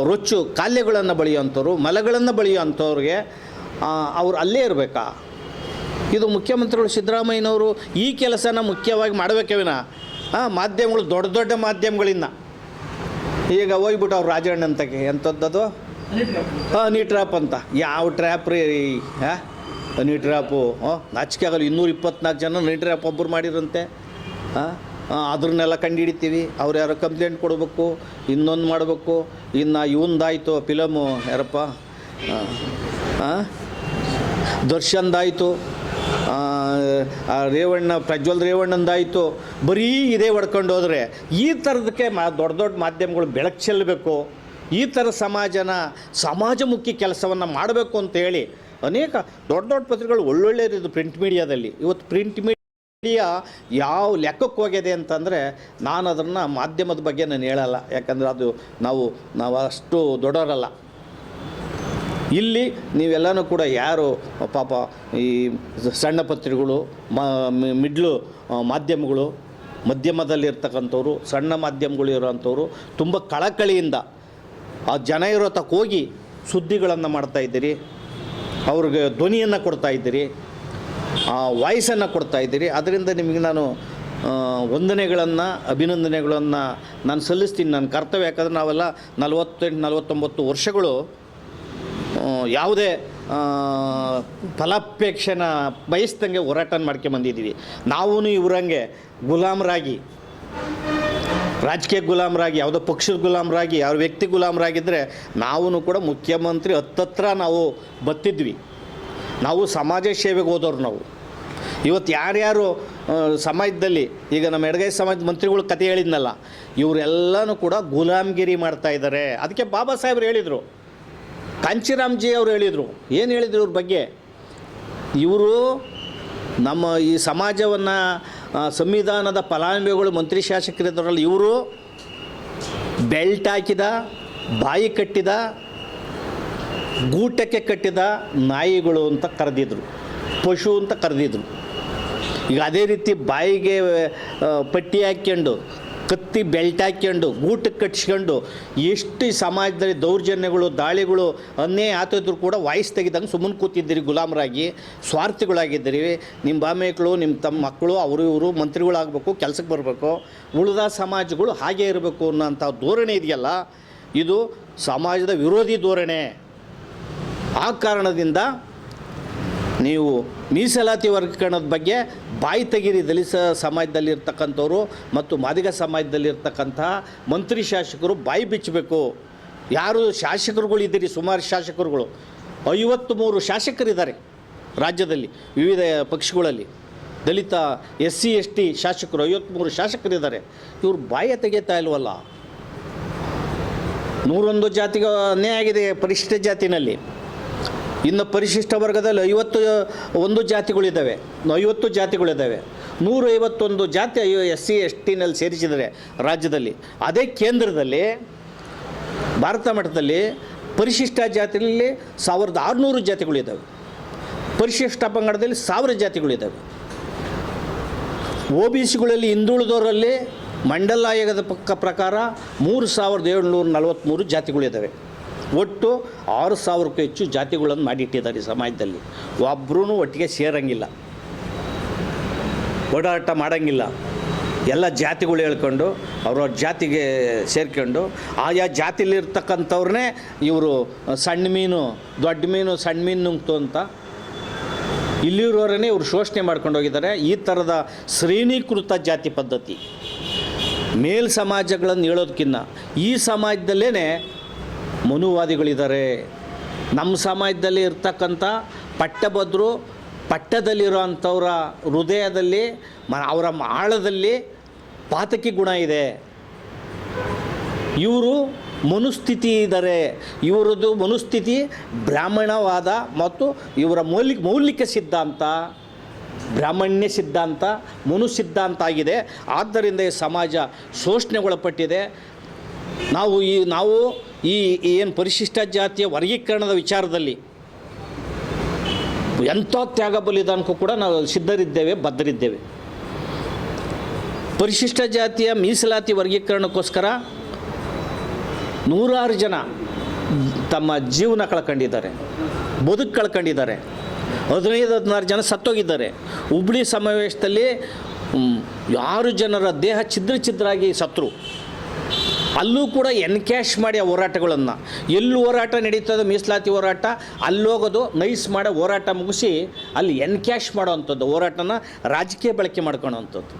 ರೊಚ್ಚು ಕಾಲ್ಯಗಳನ್ನು ಬಳಿಯೋವಂಥವ್ರು, ಮಲಗಳನ್ನು ಬಳಿಯೋವಂಥವ್ರಿಗೆ ಅವ್ರು ಅಲ್ಲೇ ಇರಬೇಕಾ? ಇದು ಮುಖ್ಯಮಂತ್ರಿಗಳು ಸಿದ್ದರಾಮಯ್ಯನವರು ಈ ಕೆಲಸನ ಮುಖ್ಯವಾಗಿ ಮಾಡಬೇಕೇ ವಿನ ಮಾಧ್ಯಮಗಳು, ದೊಡ್ಡ ದೊಡ್ಡ ಮಾಧ್ಯಮಗಳಿಂದ ಈಗ ಹೋಗ್ಬಿಟ್ಟು ಅವ್ರು ರಾಜಣ್ಣ ಅಂತಕ್ಕೆ ಎಂಥದ್ದು ಹನಿ ಟ್ರ್ಯಾಪ್ ಅಂತ. ಯಾವ ಟ್ರ್ಯಾಪ್ ರೀ? ಹನಿ ಟ್ರ್ಯಾಪು ನಾಚಿಕೆ ಆಗಲ್ಲ. 224 ಜನ ಹನಿ ಟ್ರ್ಯಾಪ್ ಒಬ್ಬರು ಮಾಡಿರಂತೆ. ಅದ್ರನ್ನೆಲ್ಲ ಕಂಡುಹಿಡಿತೀವಿ. ಅವ್ರು ಯಾರೋ ಕಂಪ್ಲೇಂಟ್ ಕೊಡಬೇಕು, ಇನ್ನೊಂದು ಮಾಡಬೇಕು. ಇನ್ನು ಇವಂದಾಯಿತು ಫಿಲಮು, ಯಾರಪ್ಪ ದರ್ಶನ್ದಾಯಿತು, ರೇವಣ್ಣ ಪ್ರಜ್ವಲ್ ರೇವಣ್ಣಂದಾಯಿತು. ಬರೀ ಇದೇ ಹೊಡ್ಕೊಂಡು ಹೋದರೆ ಈ ಥರದಕ್ಕೆ ದೊಡ್ಡ ದೊಡ್ಡ ಮಾಧ್ಯಮಗಳು ಬೆಳಕು ಚೆಲ್ಲಬೇಕು. ಈ ಥರ ಸಮಾಜಮುಖಿ ಕೆಲಸವನ್ನು ಮಾಡಬೇಕು ಅಂತೇಳಿ ಅನೇಕ ದೊಡ್ಡ ದೊಡ್ಡ ಪತ್ರಿಕೆಗಳು ಒಳ್ಳೊಳ್ಳೆಯದು ಪ್ರಿಂಟ್ ಮೀಡಿಯಾದಲ್ಲಿ. ಇವತ್ತು ಪ್ರಿಂಟ್ ಮೀಡಿಯಾ ಯಾವ ಲೆಕ್ಕಕ್ಕೆ ಹೋಗಿದೆ ಅಂತಂದರೆ ನಾನು ಅದನ್ನು ಮಾಧ್ಯಮದ ಬಗ್ಗೆ ನಾನು ಹೇಳಲ್ಲ, ಯಾಕಂದರೆ ಅದು ನಾವು ಅಷ್ಟು ದೊಡ್ಡವರಲ್ಲ. ಇಲ್ಲಿ ನೀವೆಲ್ಲನೂ ಕೂಡ ಯಾರು ಪಾಪ ಈ ಸಣ್ಣ ಪತ್ರಿಕೆಗಳು, ಮಿಡ್ಲು ಮಾಧ್ಯಮಗಳು, ಮಧ್ಯಮದಲ್ಲಿರ್ತಕ್ಕಂಥವ್ರು, ಸಣ್ಣ ಮಾಧ್ಯಮಗಳು ಇರೋವಂಥವ್ರು ತುಂಬ ಕಳಕಳಿಯಿಂದ ಆ ಜನ ಇರೋ ತಕ್ಕ ಹೋಗಿ ಸುದ್ದಿಗಳನ್ನು ಮಾಡ್ತಾಯಿದ್ದೀರಿ, ಅವ್ರಿಗೆ ಧ್ವನಿಯನ್ನು ಕೊಡ್ತಾಯಿದ್ದೀರಿ, ವಾಯ್ಸನ್ನು ಕೊಡ್ತಾಯಿದ್ದೀರಿ. ಅದರಿಂದ ನಿಮಗೆ ನಾನು ಅಭಿನಂದನೆಗಳನ್ನು ನಾನು ಸಲ್ಲಿಸ್ತೀನಿ. ನನ್ನ ಕರ್ತವ್ಯ. ಯಾಕಂದರೆ ನಾವೆಲ್ಲ 48-49 ವರ್ಷಗಳು ಯಾವುದೇ ಫಲಾಪೇಕ್ಷೆನ ಬಯಸ್ದಂಗೆ ಹೋರಾಟ ಮಾಡ್ಕೊಂಬಂದಿದ್ದೀವಿ. ನಾವೂ ಇವರಂಗೆ ಗುಲಾಮರಾಗಿ, ರಾಜಕೀಯ ಗುಲಾಮರಾಗಿ, ಯಾವುದೋ ಪಕ್ಷದ ಗುಲಾಮರಾಗಿ, ಯಾವ ವ್ಯಕ್ತಿ ಗುಲಾಮರಾಗಿದ್ದರೆ ನಾವೂ ಕೂಡ ಮುಖ್ಯಮಂತ್ರಿ ಹತ್ತತ್ರ ನಾವು ಬತ್ತಿದ್ವಿ. ನಾವು ಸಮಾಜ ಸೇವೆಗೆ ಹೋದವ್ರು ನಾವು. ಇವತ್ತು ಯಾರ್ಯಾರು ಸಮಾಜದಲ್ಲಿ ಈಗ ನಮ್ಮ ಎಡಗೈ ಸಮಾಜದ ಮಂತ್ರಿಗಳು ಕತೆ ಹೇಳಿದ್ನಲ್ಲ, ಇವರೆಲ್ಲನೂ ಕೂಡ ಗುಲಾಮ್ಗಿರಿ ಮಾಡ್ತಾಯಿದ್ದಾರೆ. ಅದಕ್ಕೆ ಬಾಬಾ ಸಾಹೇಬ್ರು ಹೇಳಿದರು, ಕಾಂಚಿರಾಮ್ಜಿ ಅವರು ಹೇಳಿದರು. ಏನು ಹೇಳಿದರು ಇವ್ರ ಬಗ್ಗೆ? ಇವರು ನಮ್ಮ ಈ ಸಮಾಜವನ್ನು, ಸಂವಿಧಾನದ ಫಲಾನುಭವಿಗಳು, ಮಂತ್ರಿ ಶಾಸಕರಿದ್ದವರಲ್ಲಿ ಇವರು ಬೆಲ್ಟ್ ಹಾಕಿದ, ಬಾಯಿ ಕಟ್ಟಿದ, ಗೂಟಕ್ಕೆ ಕಟ್ಟಿದ ನಾಯಿಗಳು ಅಂತ ಕರೆದಿದ್ರು, ಪಶು ಅಂತ ಕರೆದಿದ್ರು. ಈಗ ಅದೇ ರೀತಿ ಬಾಯಿಗೆ ಪಟ್ಟಿ ಹಾಕ್ಕೊಂಡು ಕತ್ತಿ ಬೆಲ್ಟ್ ಹಾಕ್ಕೊಂಡು ಗೂಟಕ್ಕೆ ಕಟ್ಸ್ಕೊಂಡು ಎಷ್ಟು ಸಮಾಜದಲ್ಲಿ ದೌರ್ಜನ್ಯಗಳು ದಾಳಿಗಳು ಅನ್ಯಾಯ ಆತಿದ್ರು ಕೂಡ ವಾಯ್ಸ್ ತೆಗೆದಂಗೆ ಸುಮ್ಮನೆ ಕೂತಿದ್ದೀರಿ, ಗುಲಾಮರಾಗಿ ಸ್ವಾರ್ಥಿಗಳಾಗಿದ್ದೀರಿ. ನಿಮ್ಮ ಬಾಮೇಕಳು ನಿಮ್ಮ ತಮ್ಮ ಮಕ್ಕಳು ಅವರು ಇವರು ಮಂತ್ರಿಗಳಾಗಬೇಕು, ಕೆಲಸಕ್ಕೆ ಬರಬೇಕು, ಉಳಿದ ಸಮಾಜಗಳು ಹಾಗೇ ಇರಬೇಕು ಅನ್ನೋಂಥ ಧೋರಣೆ ಇದೆಯಲ್ಲ, ಇದು ಸಮಾಜದ ವಿರೋಧಿ ಧೋರಣೆ. ಆ ಕಾರಣದಿಂದ ನೀವು ಮೀಸಲಾತಿ ವರ್ಗೀಕರಣದ ಬಗ್ಗೆ ಬಾಯಿ ತೆಗೀರಿ. ದಲಿತ ಸಮಾಜದಲ್ಲಿರ್ತಕ್ಕಂಥವ್ರು ಮತ್ತು ಮಾದಿಗ ಸಮಾಜದಲ್ಲಿರ್ತಕ್ಕಂತಹ ಮಂತ್ರಿ ಶಾಸಕರು ಬಾಯಿ ಬಿಚ್ಚಬೇಕು. ಯಾರು ಶಾಸಕರುಗಳಿದ್ದೀರಿ, ಸುಮಾರು ಶಾಸಕರುಗಳು 53 ಶಾಸಕರಿದ್ದಾರೆ ರಾಜ್ಯದಲ್ಲಿ, ವಿವಿಧ ಪಕ್ಷಗಳಲ್ಲಿ. ದಲಿತ SC ST ಶಾಸಕರು 53 ಶಾಸಕರಿದ್ದಾರೆ. ಇವರು ಬಾಯ ತೆಗೆತಾ ಇಲ್ವಲ್ಲ. 101 ಜಾತಿಗೆ ಅನ್ಯಾಯ ಆಗಿದೆ ಪರಿಶಿಷ್ಟ ಜಾತಿನಲ್ಲಿ. ಇನ್ನು ಪರಿಶಿಷ್ಟ ವರ್ಗದಲ್ಲಿ 51 ಜಾತಿಗಳಿದ್ದಾವೆ, 50 ಜಾತಿಗಳಿದ್ದಾವೆ. 151 ಜಾತಿ SC STನಲ್ಲಿ ಸೇರಿಸಿದರೆ ರಾಜ್ಯದಲ್ಲಿ. ಅದೇ ಕೇಂದ್ರದಲ್ಲಿ ಭಾರತ ಮಟ್ಟದಲ್ಲಿ ಪರಿಶಿಷ್ಟ ಜಾತಿಯಲ್ಲಿ 1600 ಜಾತಿಗಳಿದ್ದಾವೆ, ಪರಿಶಿಷ್ಟ ಪಂಗಡದಲ್ಲಿ 1000 ಜಾತಿಗಳಿದ್ದಾವೆ. OBCಗಳಲ್ಲಿ ಹಿಂದುಳಿದವರಲ್ಲಿ ಮಂಡಲ ಆಯೋಗದ ಪ್ರಕಾರ 3743 ಜಾತಿಗಳಿದ್ದಾವೆ. ಒಟ್ಟು 6000ಕ್ಕೂ ಹೆಚ್ಚು ಜಾತಿಗಳನ್ನು ಮಾಡಿಟ್ಟಿದ್ದಾರೆ ಸಮಾಜದಲ್ಲಿ. ಒಬ್ಬರೂ ಒಟ್ಟಿಗೆ ಸೇರಂಗಿಲ್ಲ, ಓಡಾಟ ಮಾಡೋಂಗಿಲ್ಲ. ಎಲ್ಲ ಜಾತಿಗಳು ಹೇಳ್ಕೊಂಡು ಅವ್ರವ್ರ ಜಾತಿಗೆ ಸೇರ್ಕೊಂಡು ಆಯಾ ಜಾತಿಲಿರ್ತಕ್ಕಂಥವ್ರನ್ನೇ ಇವರು ಸಣ್ಣ ಮೀನು ದೊಡ್ಡ ಮೀನು, ಸಣ್ಣ ಮೀನು ನುಂಗ್ತು ಅಂತ ಇಲ್ಲಿರೋರನ್ನೇ ಇವರು ಶೋಷಣೆ ಮಾಡ್ಕೊಂಡು ಹೋಗಿದ್ದಾರೆ. ಈ ಥರದ ಶ್ರೇಣೀಕೃತ ಜಾತಿ ಪದ್ಧತಿ ಮೇಲ್ ಸಮಾಜಗಳನ್ನು ಹೇಳೋದಕ್ಕಿಂತ ಈ ಸಮಾಜದಲ್ಲೇ ಮನುವಾದಿಗಳಿದ್ದಾರೆ. ನಮ್ಮ ಸಮಾಜದಲ್ಲಿ ಇರ್ತಕ್ಕಂಥ ಪಟ್ಟಭದ್ರು ಪಟ್ಟದಲ್ಲಿರೋ ಅಂಥವ್ರ ಹೃದಯದಲ್ಲಿ ಅವರ ಆಳದಲ್ಲಿ ಪಾತಕಿ ಗುಣ ಇದೆ. ಇವರು ಮನುಸ್ಥಿತಿ ಇದ್ದಾರೆ. ಇವರದ್ದು ಮನುಸ್ಥಿತಿ ಬ್ರಾಹ್ಮಣವಾದ ಮತ್ತು ಇವರ ಮೌಲಿಕ ಸಿದ್ಧಾಂತ ಬ್ರಾಹ್ಮಣ್ಯ ಸಿದ್ಧಾಂತ, ಮನು ಸಿದ್ಧಾಂತ ಆಗಿದೆ. ಆದ್ದರಿಂದ ಈ ಸಮಾಜ ಶೋಷಣೆಗೊಳಪಟ್ಟಿದೆ. ನಾವು ಈ ಏನು ಪರಿಶಿಷ್ಟ ಜಾತಿಯ ವರ್ಗೀಕರಣದ ವಿಚಾರದಲ್ಲಿ ಎಂಥ ತ್ಯಾಗ ಬಲಿದಾನಕ್ಕೂ ಕೂಡ ನಾವು ಸಿದ್ಧರಿದ್ದೇವೆ, ಬದ್ಧರಿದ್ದೇವೆ. ಪರಿಶಿಷ್ಟ ಜಾತಿಯ ಮೀಸಲಾತಿ ವರ್ಗೀಕರಣಕ್ಕೋಸ್ಕರ 100 ಜನ ತಮ್ಮ ಜೀವನ ಕಳ್ಕೊಂಡಿದ್ದಾರೆ, ಬದುಕು ಕಳ್ಕೊಂಡಿದ್ದಾರೆ. 15-16 ಜನ ಸತ್ತೋಗಿದ್ದಾರೆ. ಹುಬ್ಳಿ ಸಮಾವೇಶದಲ್ಲಿ 6 ಜನರ ದೇಹ ಛಿದ್ರಾಗಿ ಸತ್ತರು. ಅಲ್ಲೂ ಕೂಡ ಎನ್ಕ್ಯಾಶ್ ಮಾಡಿ ಆ ಹೋರಾಟಗಳನ್ನು, ಎಲ್ಲಿ ಹೋರಾಟ ನಡೀತದೆ ಮೀಸಲಾತಿ ಹೋರಾಟ ಅಲ್ಲೋಗೋದು, ನೈಸ್ ಮಾಡೋ ಹೋರಾಟ ಮುಗಿಸಿ ಅಲ್ಲಿ ಎನ್ಕ್ಯಾಶ್ ಮಾಡೋವಂಥದ್ದು, ಹೋರಾಟನ ರಾಜಕೀಯ ಬಳಕೆ ಮಾಡ್ಕೊಳ್ಳೋವಂಥದ್ದು.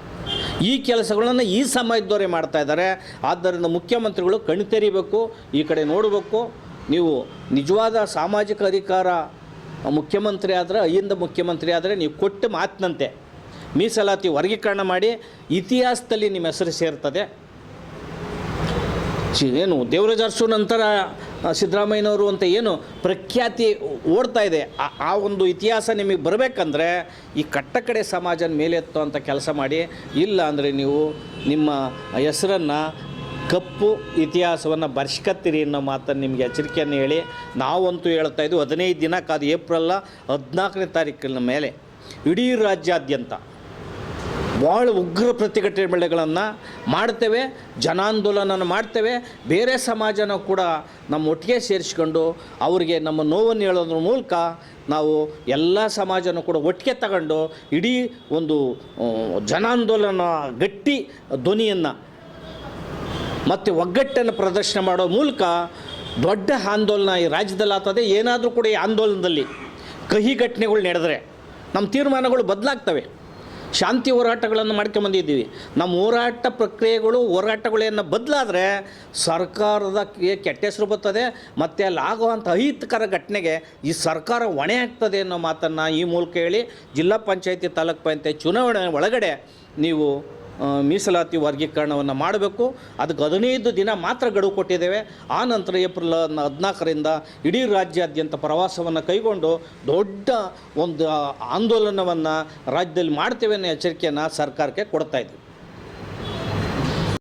ಈ ಕೆಲಸಗಳನ್ನು ಈ ಸಮಾಜದವರೇ ಮಾಡ್ತಾ ಇದ್ದಾರೆ. ಆದ್ದರಿಂದ ಮುಖ್ಯಮಂತ್ರಿಗಳು ಕಣ್ತೆರಿಬೇಕು, ಈ ಕಡೆ ನೋಡಬೇಕು. ನೀವು ನಿಜವಾದ ಸಾಮಾಜಿಕ ಅಧಿಕಾರ ಮುಖ್ಯಮಂತ್ರಿ ಆದರೆ, ಅಯ್ಯಿಂದ ಮುಖ್ಯಮಂತ್ರಿ ಆದರೆ ನೀವು ಕೊಟ್ಟ ಮಾತಿನಂತೆ ಮೀಸಲಾತಿ ವರ್ಗೀಕರಣ ಮಾಡಿ ಇತಿಹಾಸದಲ್ಲಿ ನಿಮ್ಮ ಹೆಸರು ಸೇರ್ತದೆ. ಏನು ದೇವರಾಜ ಅರಸು ನಂತರ ಸಿದ್ದರಾಮಯ್ಯನವರು ಅಂತ ಏನು ಪ್ರಖ್ಯಾತಿ ಓಡ್ತಾ ಇದೆ, ಆ ಒಂದು ಇತಿಹಾಸ ನಿಮಗೆ ಬರಬೇಕಂದ್ರೆ ಈ ಕಟ್ಟಕಡೆ ಸಮಾಜನ ಮೇಲೆತ್ತೋ ಅಂತ ಕೆಲಸ ಮಾಡಿ. ಇಲ್ಲ ಅಂದರೆ ನೀವು ನಿಮ್ಮ ಹೆಸರನ್ನು ಕಪ್ಪು ಇತಿಹಾಸವನ್ನು ಬರ್ಸ್ಕತ್ತೀರಿ ಅನ್ನೋ ಮಾತನ್ನು ನಿಮಗೆ ಎಚ್ಚರಿಕೆಯನ್ನು ಹೇಳಿ ನಾವಂತೂ ಹೇಳ್ತಾ ಇದ್ದೀವಿ. 15 ದಿನ ಕಾದು ಏಪ್ರಿಲ್ 14ನೇ ತಾರೀಕಿನ ಮೇಲೆ ಇಡೀ ರಾಜ್ಯಾದ್ಯಂತ ಭಾಳ ಉಗ್ರ ಪ್ರತಿಭಟನೆಗಳನ್ನು ಮಾಡ್ತೇವೆ, ಜನಾಂದೋಲನ ಮಾಡ್ತೇವೆ. ಬೇರೆ ಸಮಾಜನ ಕೂಡ ನಮ್ಮ ಒಟ್ಟಿಗೆ ಸೇರಿಸ್ಕೊಂಡು ಅವರಿಗೆ ನಮ್ಮ ನೋವನ್ನು ಹೇಳೋದ್ರ ಮೂಲಕ ನಾವು ಎಲ್ಲ ಸಮಾಜನೂ ಕೂಡ ಒಟ್ಟಿಗೆ ತಗೊಂಡು ಇಡೀ ಒಂದು ಜನಾಂದೋಲನ ಗಟ್ಟಿ ಧ್ವನಿಯನ್ನು ಮತ್ತು ಒಗ್ಗಟ್ಟನ್ನು ಪ್ರದರ್ಶನ ಮಾಡೋ ಮೂಲಕ ದೊಡ್ಡ ಆಂದೋಲನ ಈ ರಾಜ್ಯದಲ್ಲಿ ಆಗ್ತದೆ. ಏನಾದರೂ ಕೂಡ ಈ ಆಂದೋಲನದಲ್ಲಿ ಕಹಿ ಘಟನೆಗಳು ನಡೆದರೆ ನಮ್ಮ ತೀರ್ಮಾನಗಳು ಬದಲಾಗ್ತವೆ. ಶಾಂತಿ ಹೋರಾಟಗಳನ್ನು ಮಾಡ್ಕೊಂಬಂದಿದ್ದೀವಿ. ನಮ್ಮ ಹೋರಾಟ ಪ್ರಕ್ರಿಯೆಗಳು ಹೋರಾಟಗಳೇನು ಬದಲಾದರೆ ಸರ್ಕಾರದ ಕೆಟ್ಟ ಹೆಸರು ಬರ್ತದೆ ಮತ್ತು ಅಲ್ಲಿ ಆಗುವಂಥ ಅಹಿತಕರ ಘಟನೆಗೆ ಈ ಸರ್ಕಾರ ಹೊಣೆ ಆಗ್ತದೆ ಅನ್ನೋ ಮಾತನ್ನು ಈ ಮೂಲಕ ಹೇಳಿ, ಜಿಲ್ಲಾ ಪಂಚಾಯತಿ ತಾಲೂಕು ಪಂಚಾಯತಿ ಚುನಾವಣೆ ಒಳಗಡೆ ನೀವು ಮೀಸಲಾತಿ ವರ್ಗೀಕರಣವನ್ನು ಮಾಡಬೇಕು. ಅದಕ್ಕೆ 15 ದಿನ ಮಾತ್ರ ಗಡುವು ಕೊಟ್ಟಿದ್ದೇವೆ. ಆ ನಂತರ ಏಪ್ರಿಲ್ 14ರಿಂದ ಇಡೀ ರಾಜ್ಯಾದ್ಯಂತ ಪ್ರವಾಸವನ್ನು ಕೈಗೊಂಡು ದೊಡ್ಡ ಒಂದು ಆಂದೋಲನವನ್ನು ರಾಜ್ಯದಲ್ಲಿ ಮಾಡ್ತೇವೆ ಅನ್ನೋ ಎಚ್ಚರಿಕೆಯನ್ನು ಸರ್ಕಾರಕ್ಕೆ ಕೊಡ್ತಾ ಇದ್ದೀವಿ.